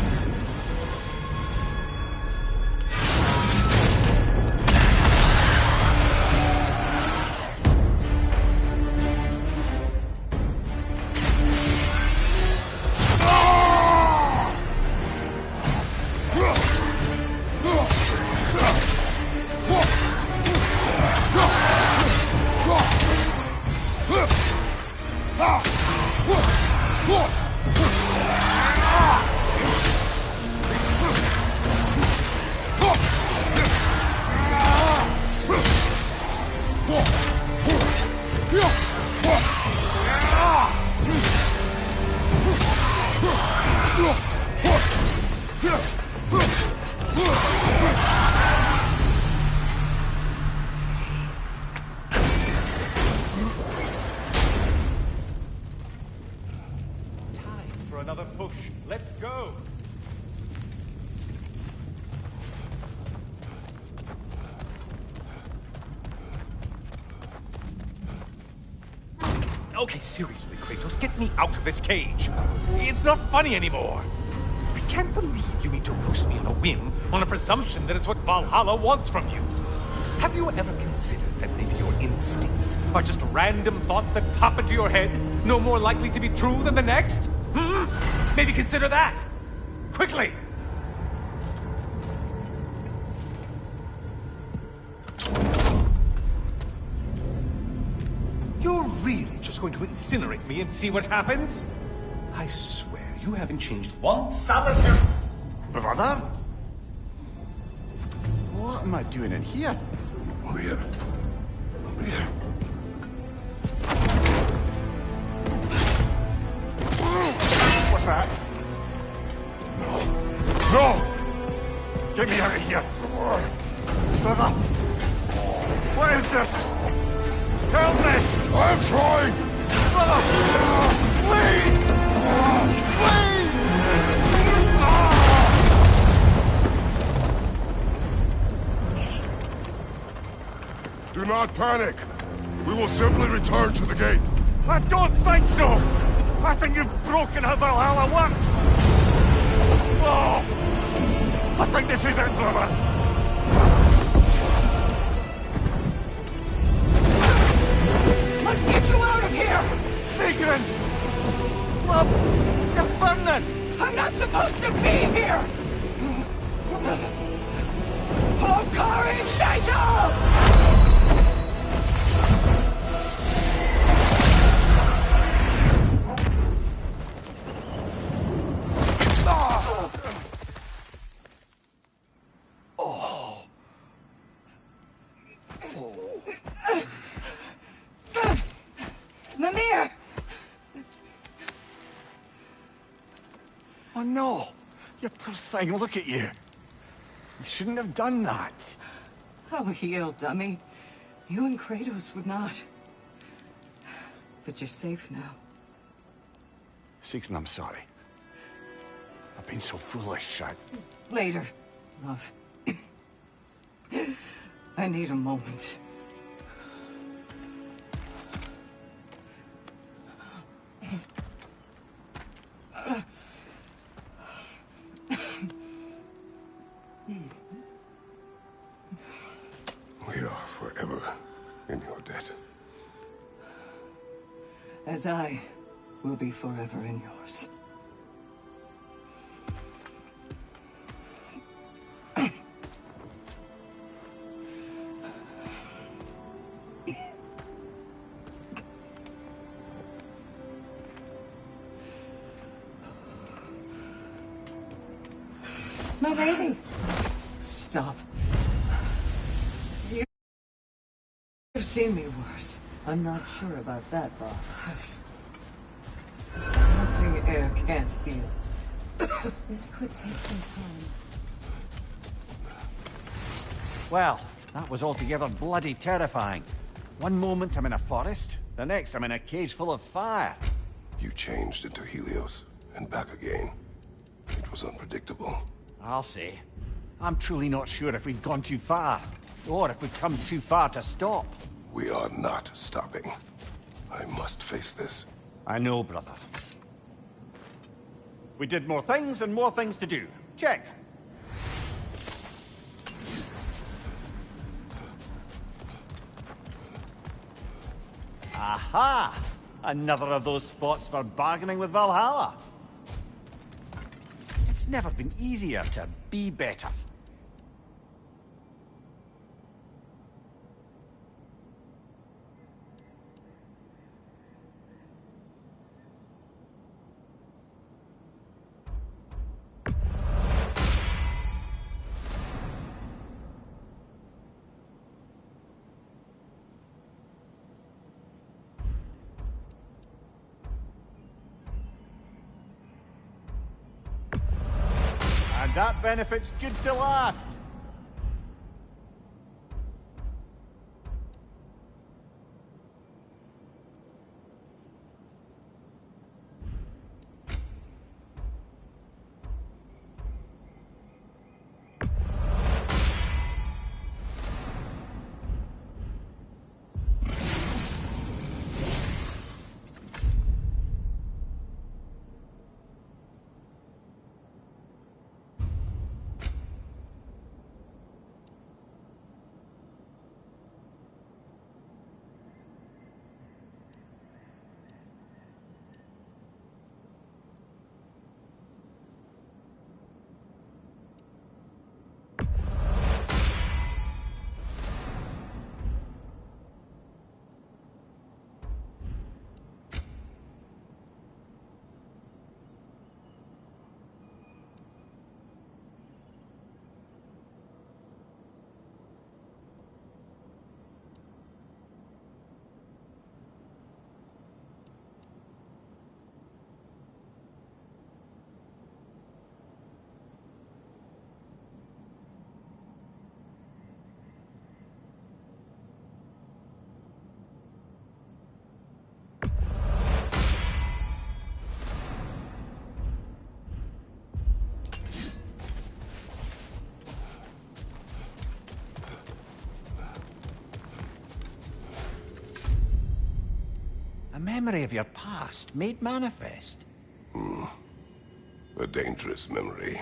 S6: Okay, seriously, Kratos, get me out of this cage. It's not funny anymore. I can't believe you need to roast me on a whim, on a presumption that it's what Valhalla wants from you. Have you ever considered that maybe your instincts are just random thoughts that pop into your head, no more likely to be true than the next? Maybe consider that! Quickly! You're really just going to incinerate me and see what happens? I swear, you haven't changed one solitary...
S2: Brother? What am I doing in here?
S1: Over here. Over here.
S2: What's that?
S1: No! No!
S2: Get me out of here! Brother! What is this? Help me!
S1: I'm trying!
S2: Brother! Please! Please!
S1: Do not panic! We will simply return to the gate.
S2: I don't think so! I think you've broken how Valhalla works! Oh! I think this is it, brother!
S7: Let's get you out of here!
S2: Sigrun! Love! You're burning!
S7: I'm not supposed to be here! Hokari Naito! Mimir!
S2: Oh no! You poor thing, look at you! You shouldn't have done that.
S7: Oh, heal, dummy. You and Kratos would not. But you're safe now.
S2: Sigrun, I'm sorry. I've been so foolish,
S7: Later, love. I need a moment.
S1: We are forever in your debt.
S7: As I will be forever in yours.
S5: My lady!
S7: Stop. You've seen me worse.
S4: I'm not sure about that, boss.
S7: Something air can't heal.
S4: This could take some time.
S2: Well, that was altogether bloody terrifying. One moment I'm in a forest, the next I'm in a cage full of fire.
S1: You changed into Helios, and back again. It was unpredictable.
S2: I'll say. I'm truly not sure if we've gone too far, or if we've come too far to stop.
S1: We are not stopping. I must face this.
S2: I know, brother. We did more things and more things to do. Check. Aha! Another of those spots for bargaining with Valhalla. It's never been easier to be better. And that benefit's good to last. memory of your past made manifest.
S1: A dangerous memory.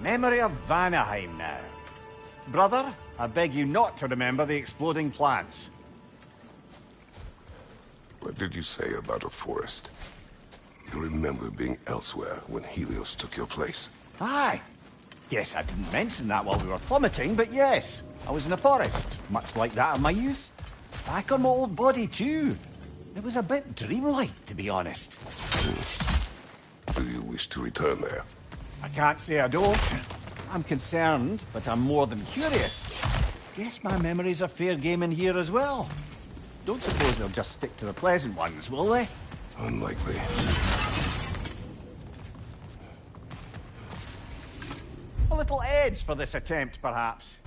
S2: Memory of Vanaheim now. Brother, I beg you not to remember the exploding plants.
S1: What did you say about a forest? You remember being elsewhere when Helios took your place?
S2: Aye. Yes, I didn't mention that while we were plummeting, but yes. I was in a forest, much like that of my youth. Back on my old body, too. It was a bit dreamlike, to be honest.
S1: Do you wish to return there?
S2: I can't say I don't. I'm concerned, but I'm more than curious. Guess my memories are fair game in here as well. Don't suppose they'll just stick to the pleasant ones, will they?
S1: Unlikely.
S2: A little edge for this attempt, perhaps.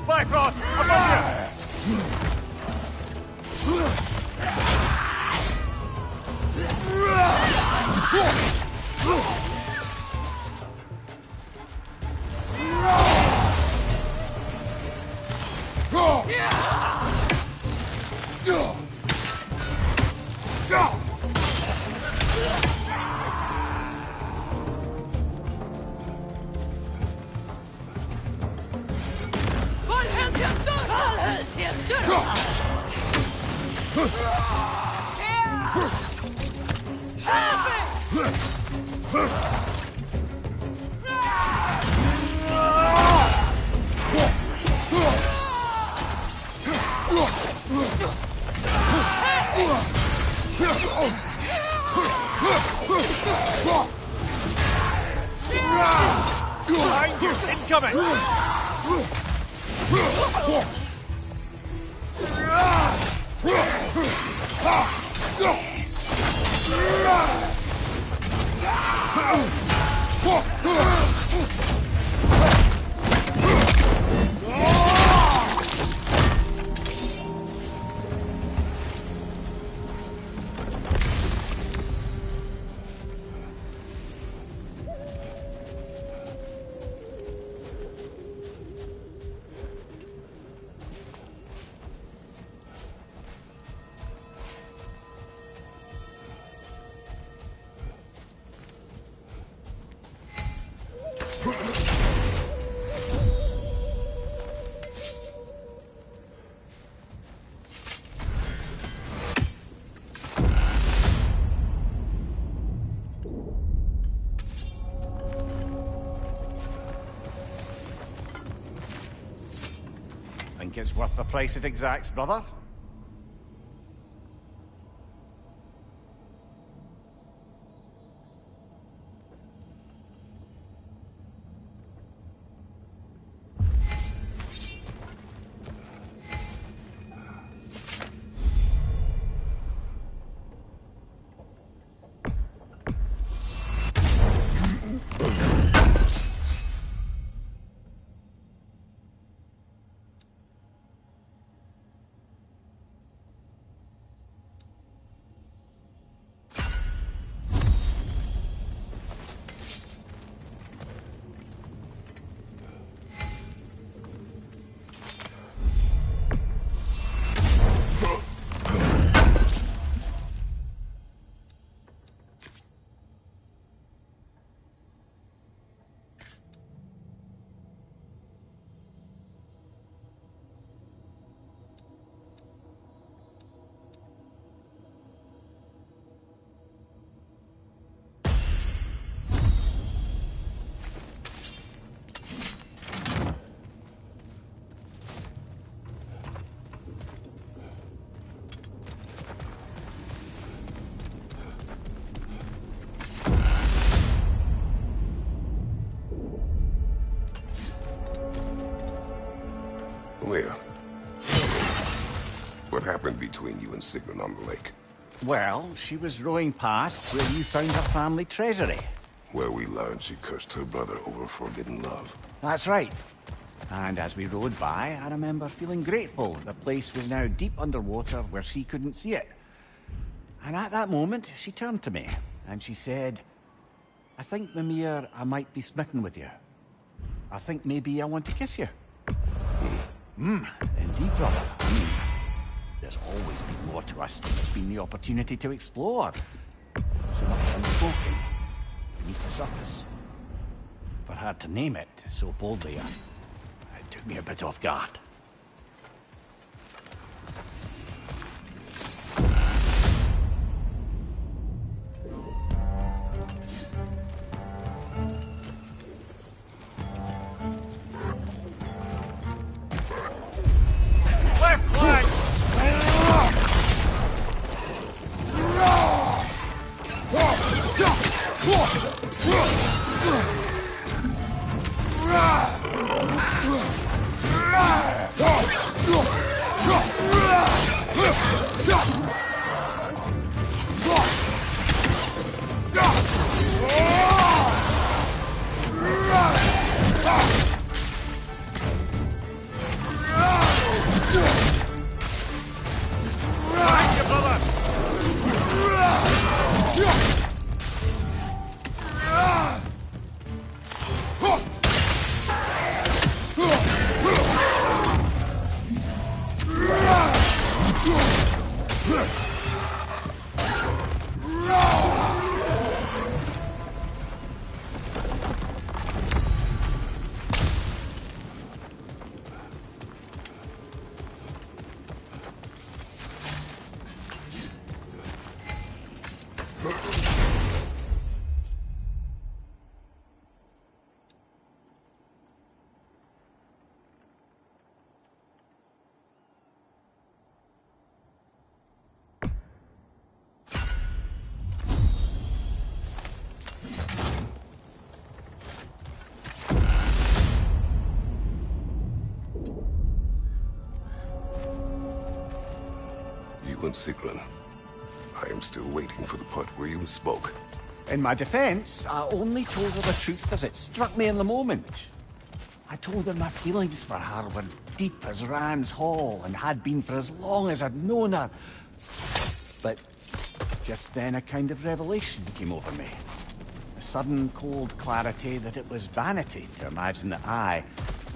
S2: Bifrost, above you!
S6: Behind you! Incoming!
S2: Think it's worth the price it exacts, brother?
S1: Where? What happened between you and Sigrun on the lake?
S2: Well, she was rowing past where you found her family treasury.
S1: Where we learned she cursed her brother over forbidden love.
S2: That's right. And as we rowed by, I remember feeling grateful the place was now deep underwater where she couldn't see it. And at that moment, she turned to me, and she said, I think, Mimir, I might be smitten with you. I think maybe I want to kiss you. Indeed, brother. There's always been more to us than there's been the opportunity to explore. So much unspoken, beneath the surface. For her to name it so boldly, it took me a bit off guard.
S1: movement, Sigrun. I am still waiting for the part where you spoke.
S2: In my defense, I only told her the truth as it struck me in the moment. I told her my feelings for her were deep as Rand's Hall and had been for as long as I'd known her. But just then a kind of revelation came over me. A sudden cold clarity that it was vanity to imagine that I,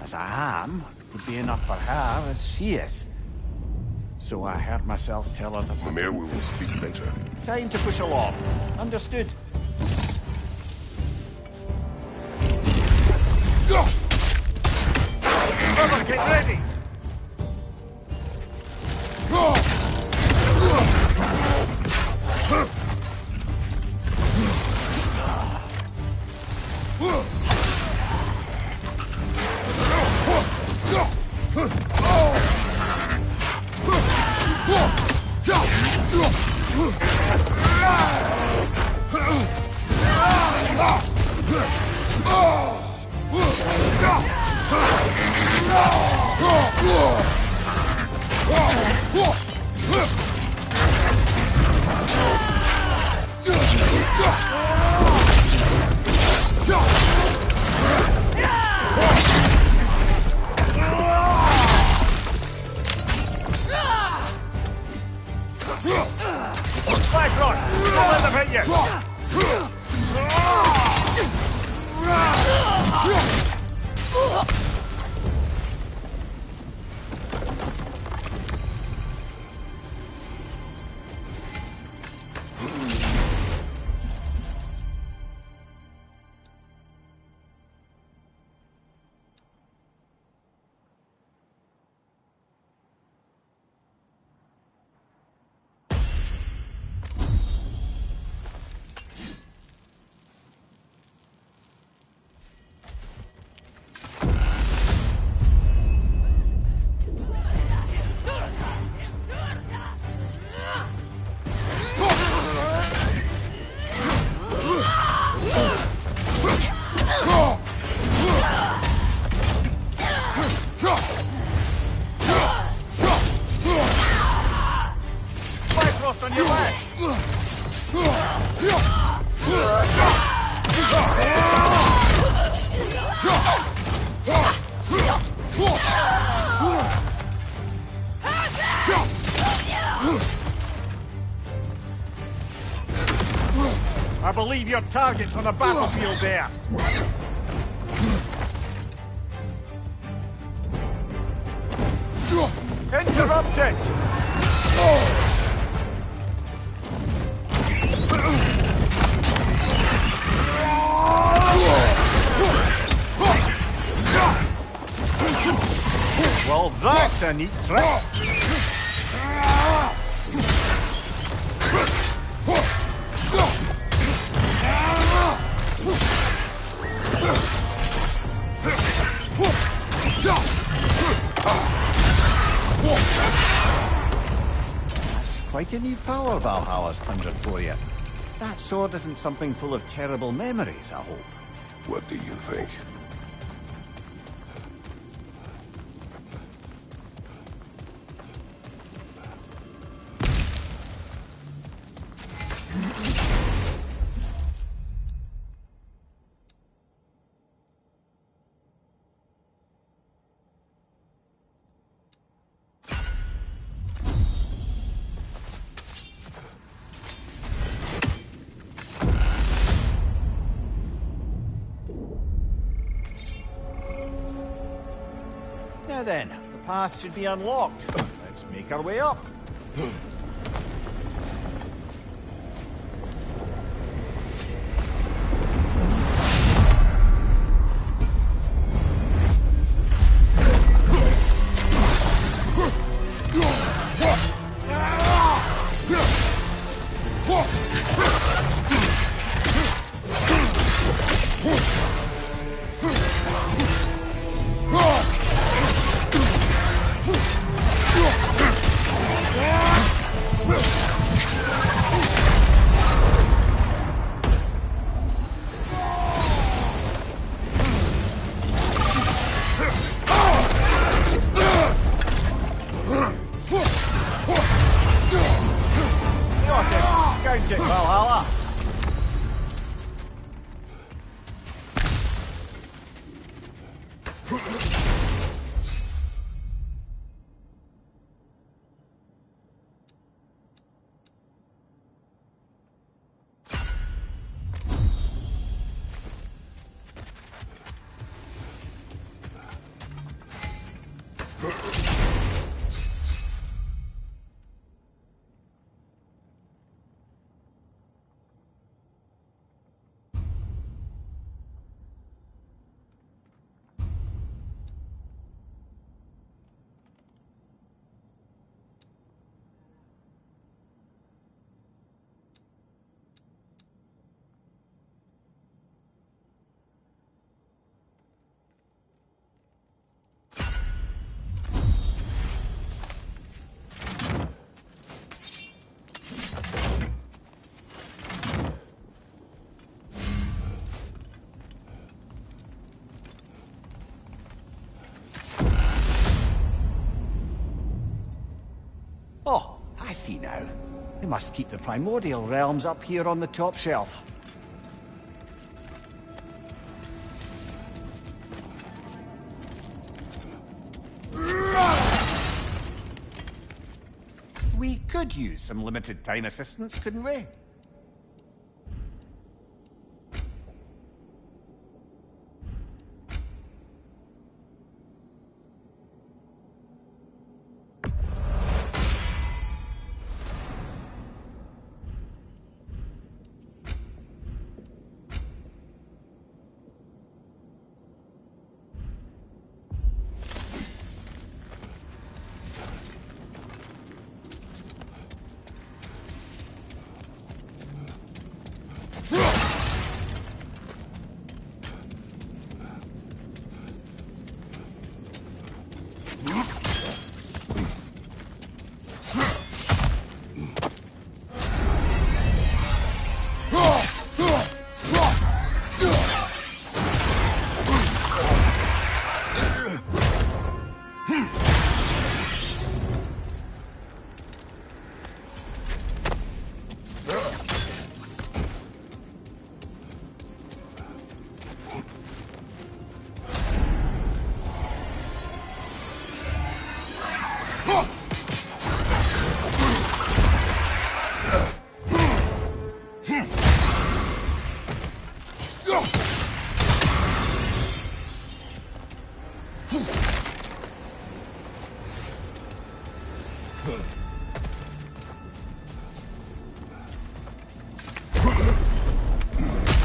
S2: as I am, would be enough for her as she is. So I heard myself tell her that...
S1: Mimir, we will speak later.
S2: Time to push along. Understood. Brother, get ready! I believe your target's on the battlefield there. Interrupt it! Well, that's a neat trick. That's quite a new power Valhalla's conjured for you. That sword isn't something full of terrible memories, I hope.
S1: What do you think?
S2: Now then, the path should be unlocked. Let's make our way up. magic, Valhalla! Oh, I see now. They must keep the primordial realms up here on the top shelf. We could use some limited time assistance, couldn't we?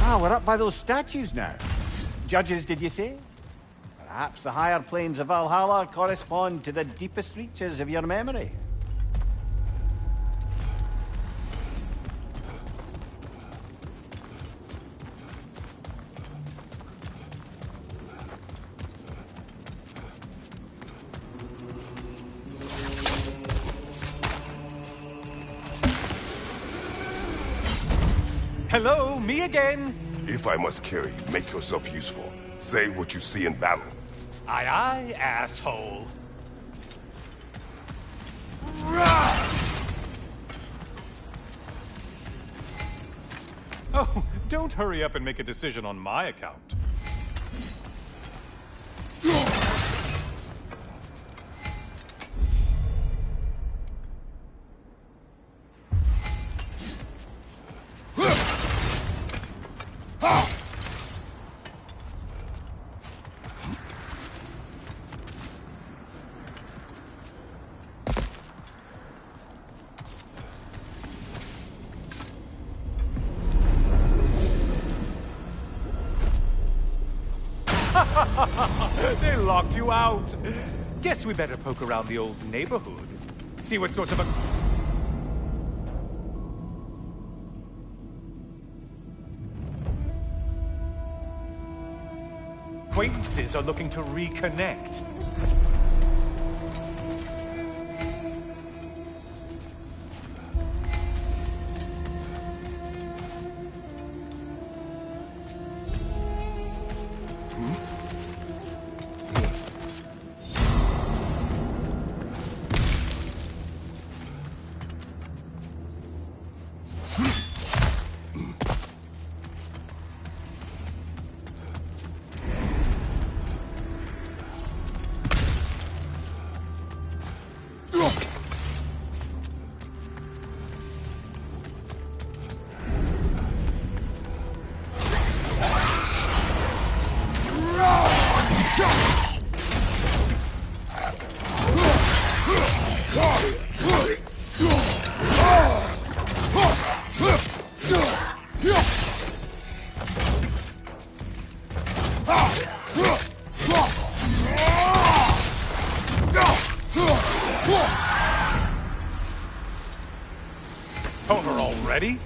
S2: Ah, we're up by those statues now. Judges, did you say? Perhaps the higher planes of Valhalla correspond to the deepest reaches of your memory.
S6: Hello, me again.
S1: If I must carry you, make yourself useful. Say what you see in battle.
S6: Aye, aye, asshole. Oh, don't hurry up and make a decision on my account. They locked you out. Guess we better poke around the old neighborhood. See what sort of acquaintances are looking to reconnect. Over already?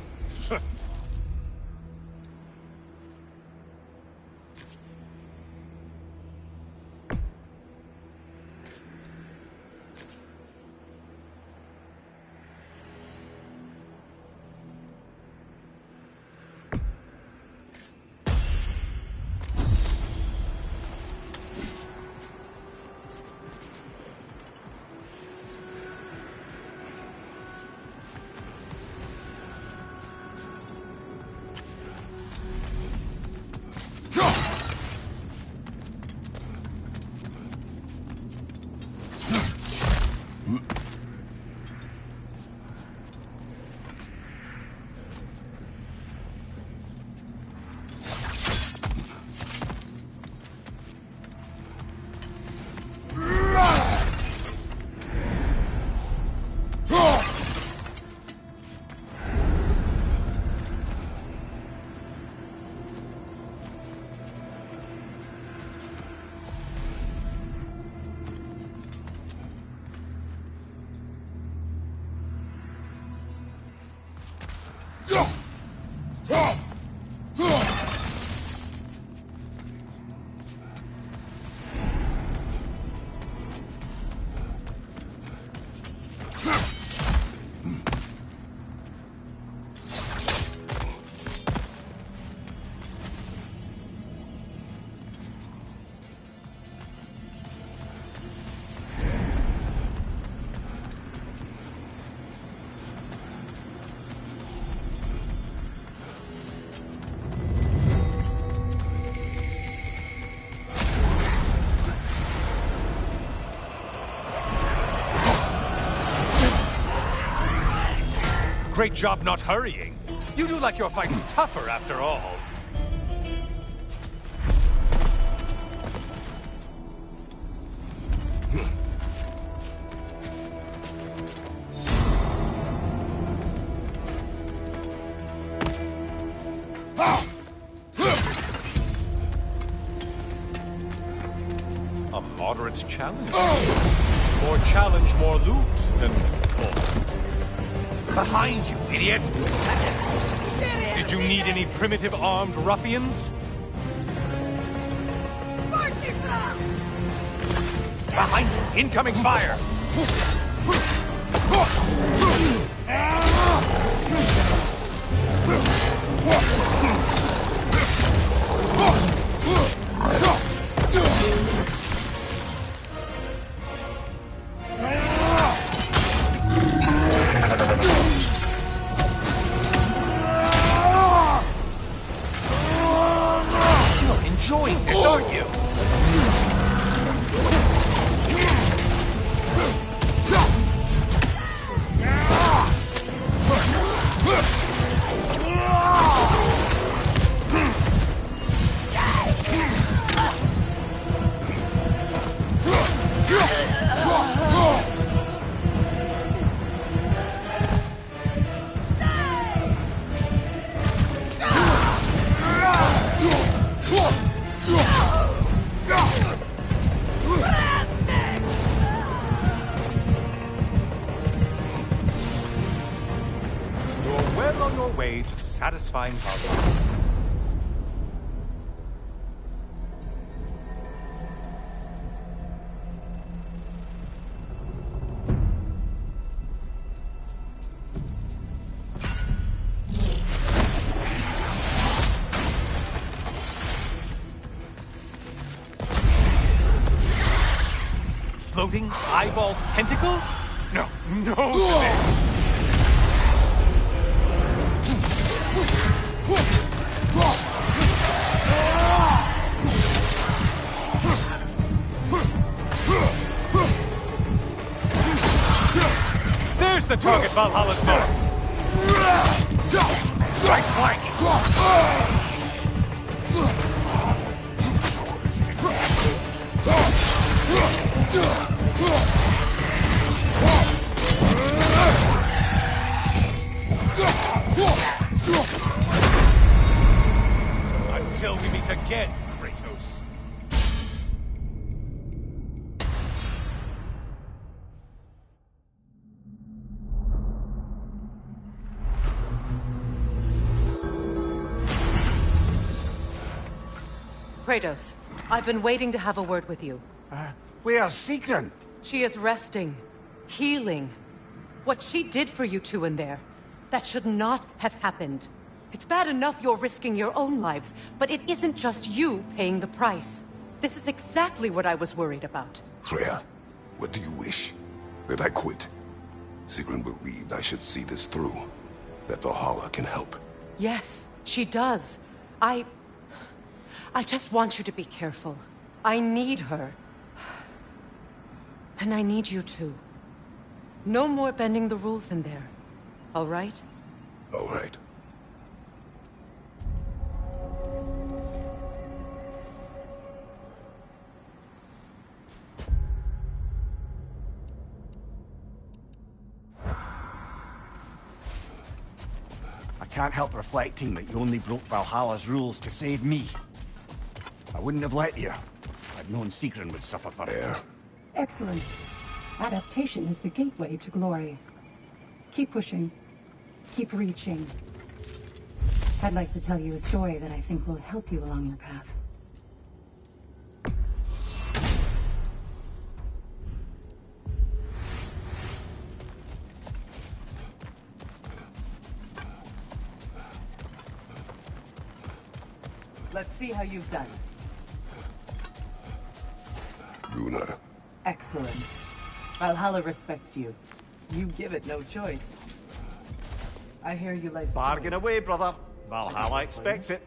S6: Great job not hurrying. You do like your fight's tougher after all. A moderate challenge. More challenge, more loot, and more. Behind you, idiot! Did you need any primitive armed ruffians? Behind you! Incoming fire! Enjoying this, aren't you? Way to satisfying Valhalla. Floating eyeball tentacles? No to this! There's the target Valhalla's marked! Right flank! Until we meet again, Kratos.
S3: Kratos, I've been waiting to have a word with you.
S2: Where's Sigrun?
S3: She is resting, healing. What she did for you two in there, that should not have happened. It's bad enough you're risking your own lives, but it isn't just you paying the price. This is exactly what I was worried about.
S1: Freya, what do you wish? That I quit? Sigrun believed I should see this through. That Valhalla can help.
S3: Yes, she does. I just want you to be careful. I need her. And I need you too. No more bending the rules in there. All right?
S1: All right.
S2: I can't help reflecting that you only broke Valhalla's rules to save me. I wouldn't have let you. I'd known Sigrun would suffer for it.
S5: Excellent. Adaptation is the gateway to glory. Keep pushing. Keep reaching. I'd like to tell you a story that I think will help you along your path.
S7: Let's see how you've done.
S1: Gunnar.
S7: Excellent. Valhalla respects you. You give it no choice. I hear you like
S2: Bargain
S7: stories.
S2: away, brother. Valhalla expects it.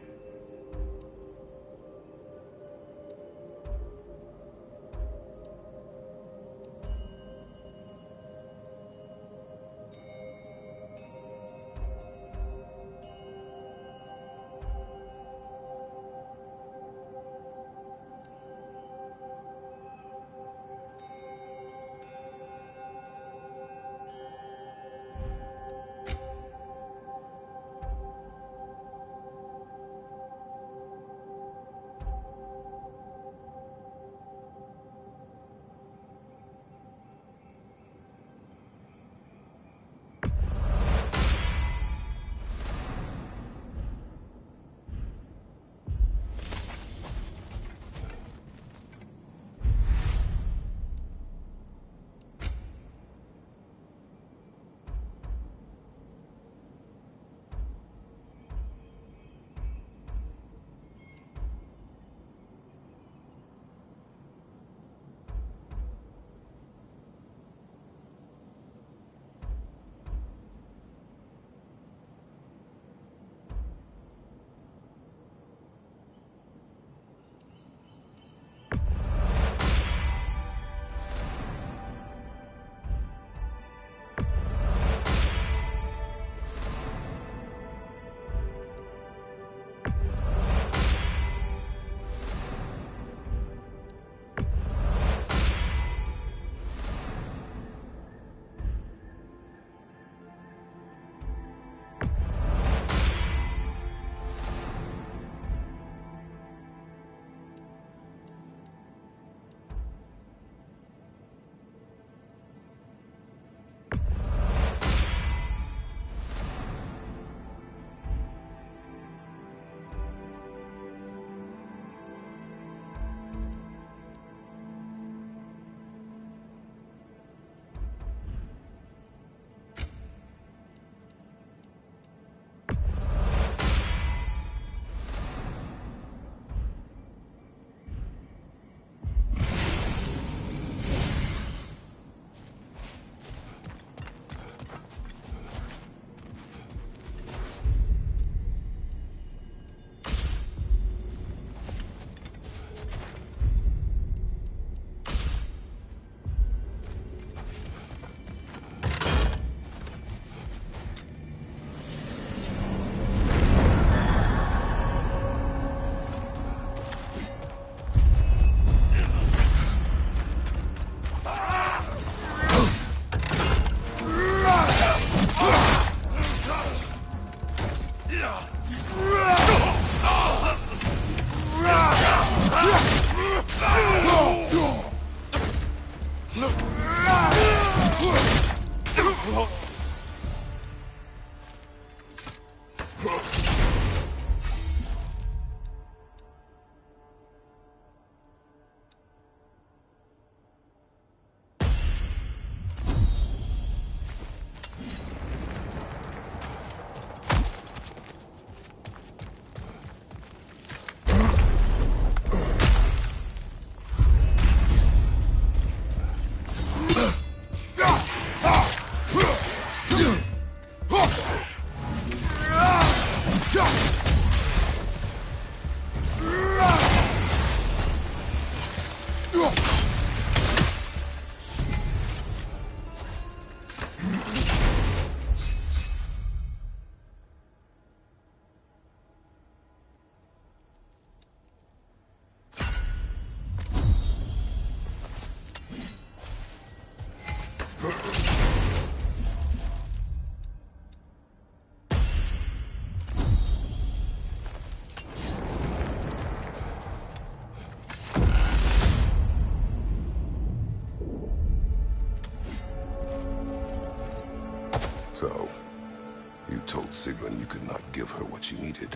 S1: You told Sigrun you could not give her what she needed.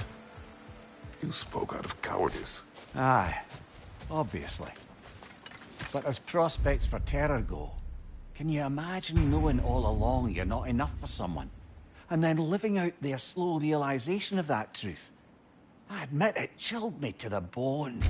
S1: You spoke out of cowardice.
S2: Aye, obviously. But as prospects for terror go, can you imagine knowing all along you're not enough for someone, and then living out their slow realization of that truth? I admit it chilled me to the bone.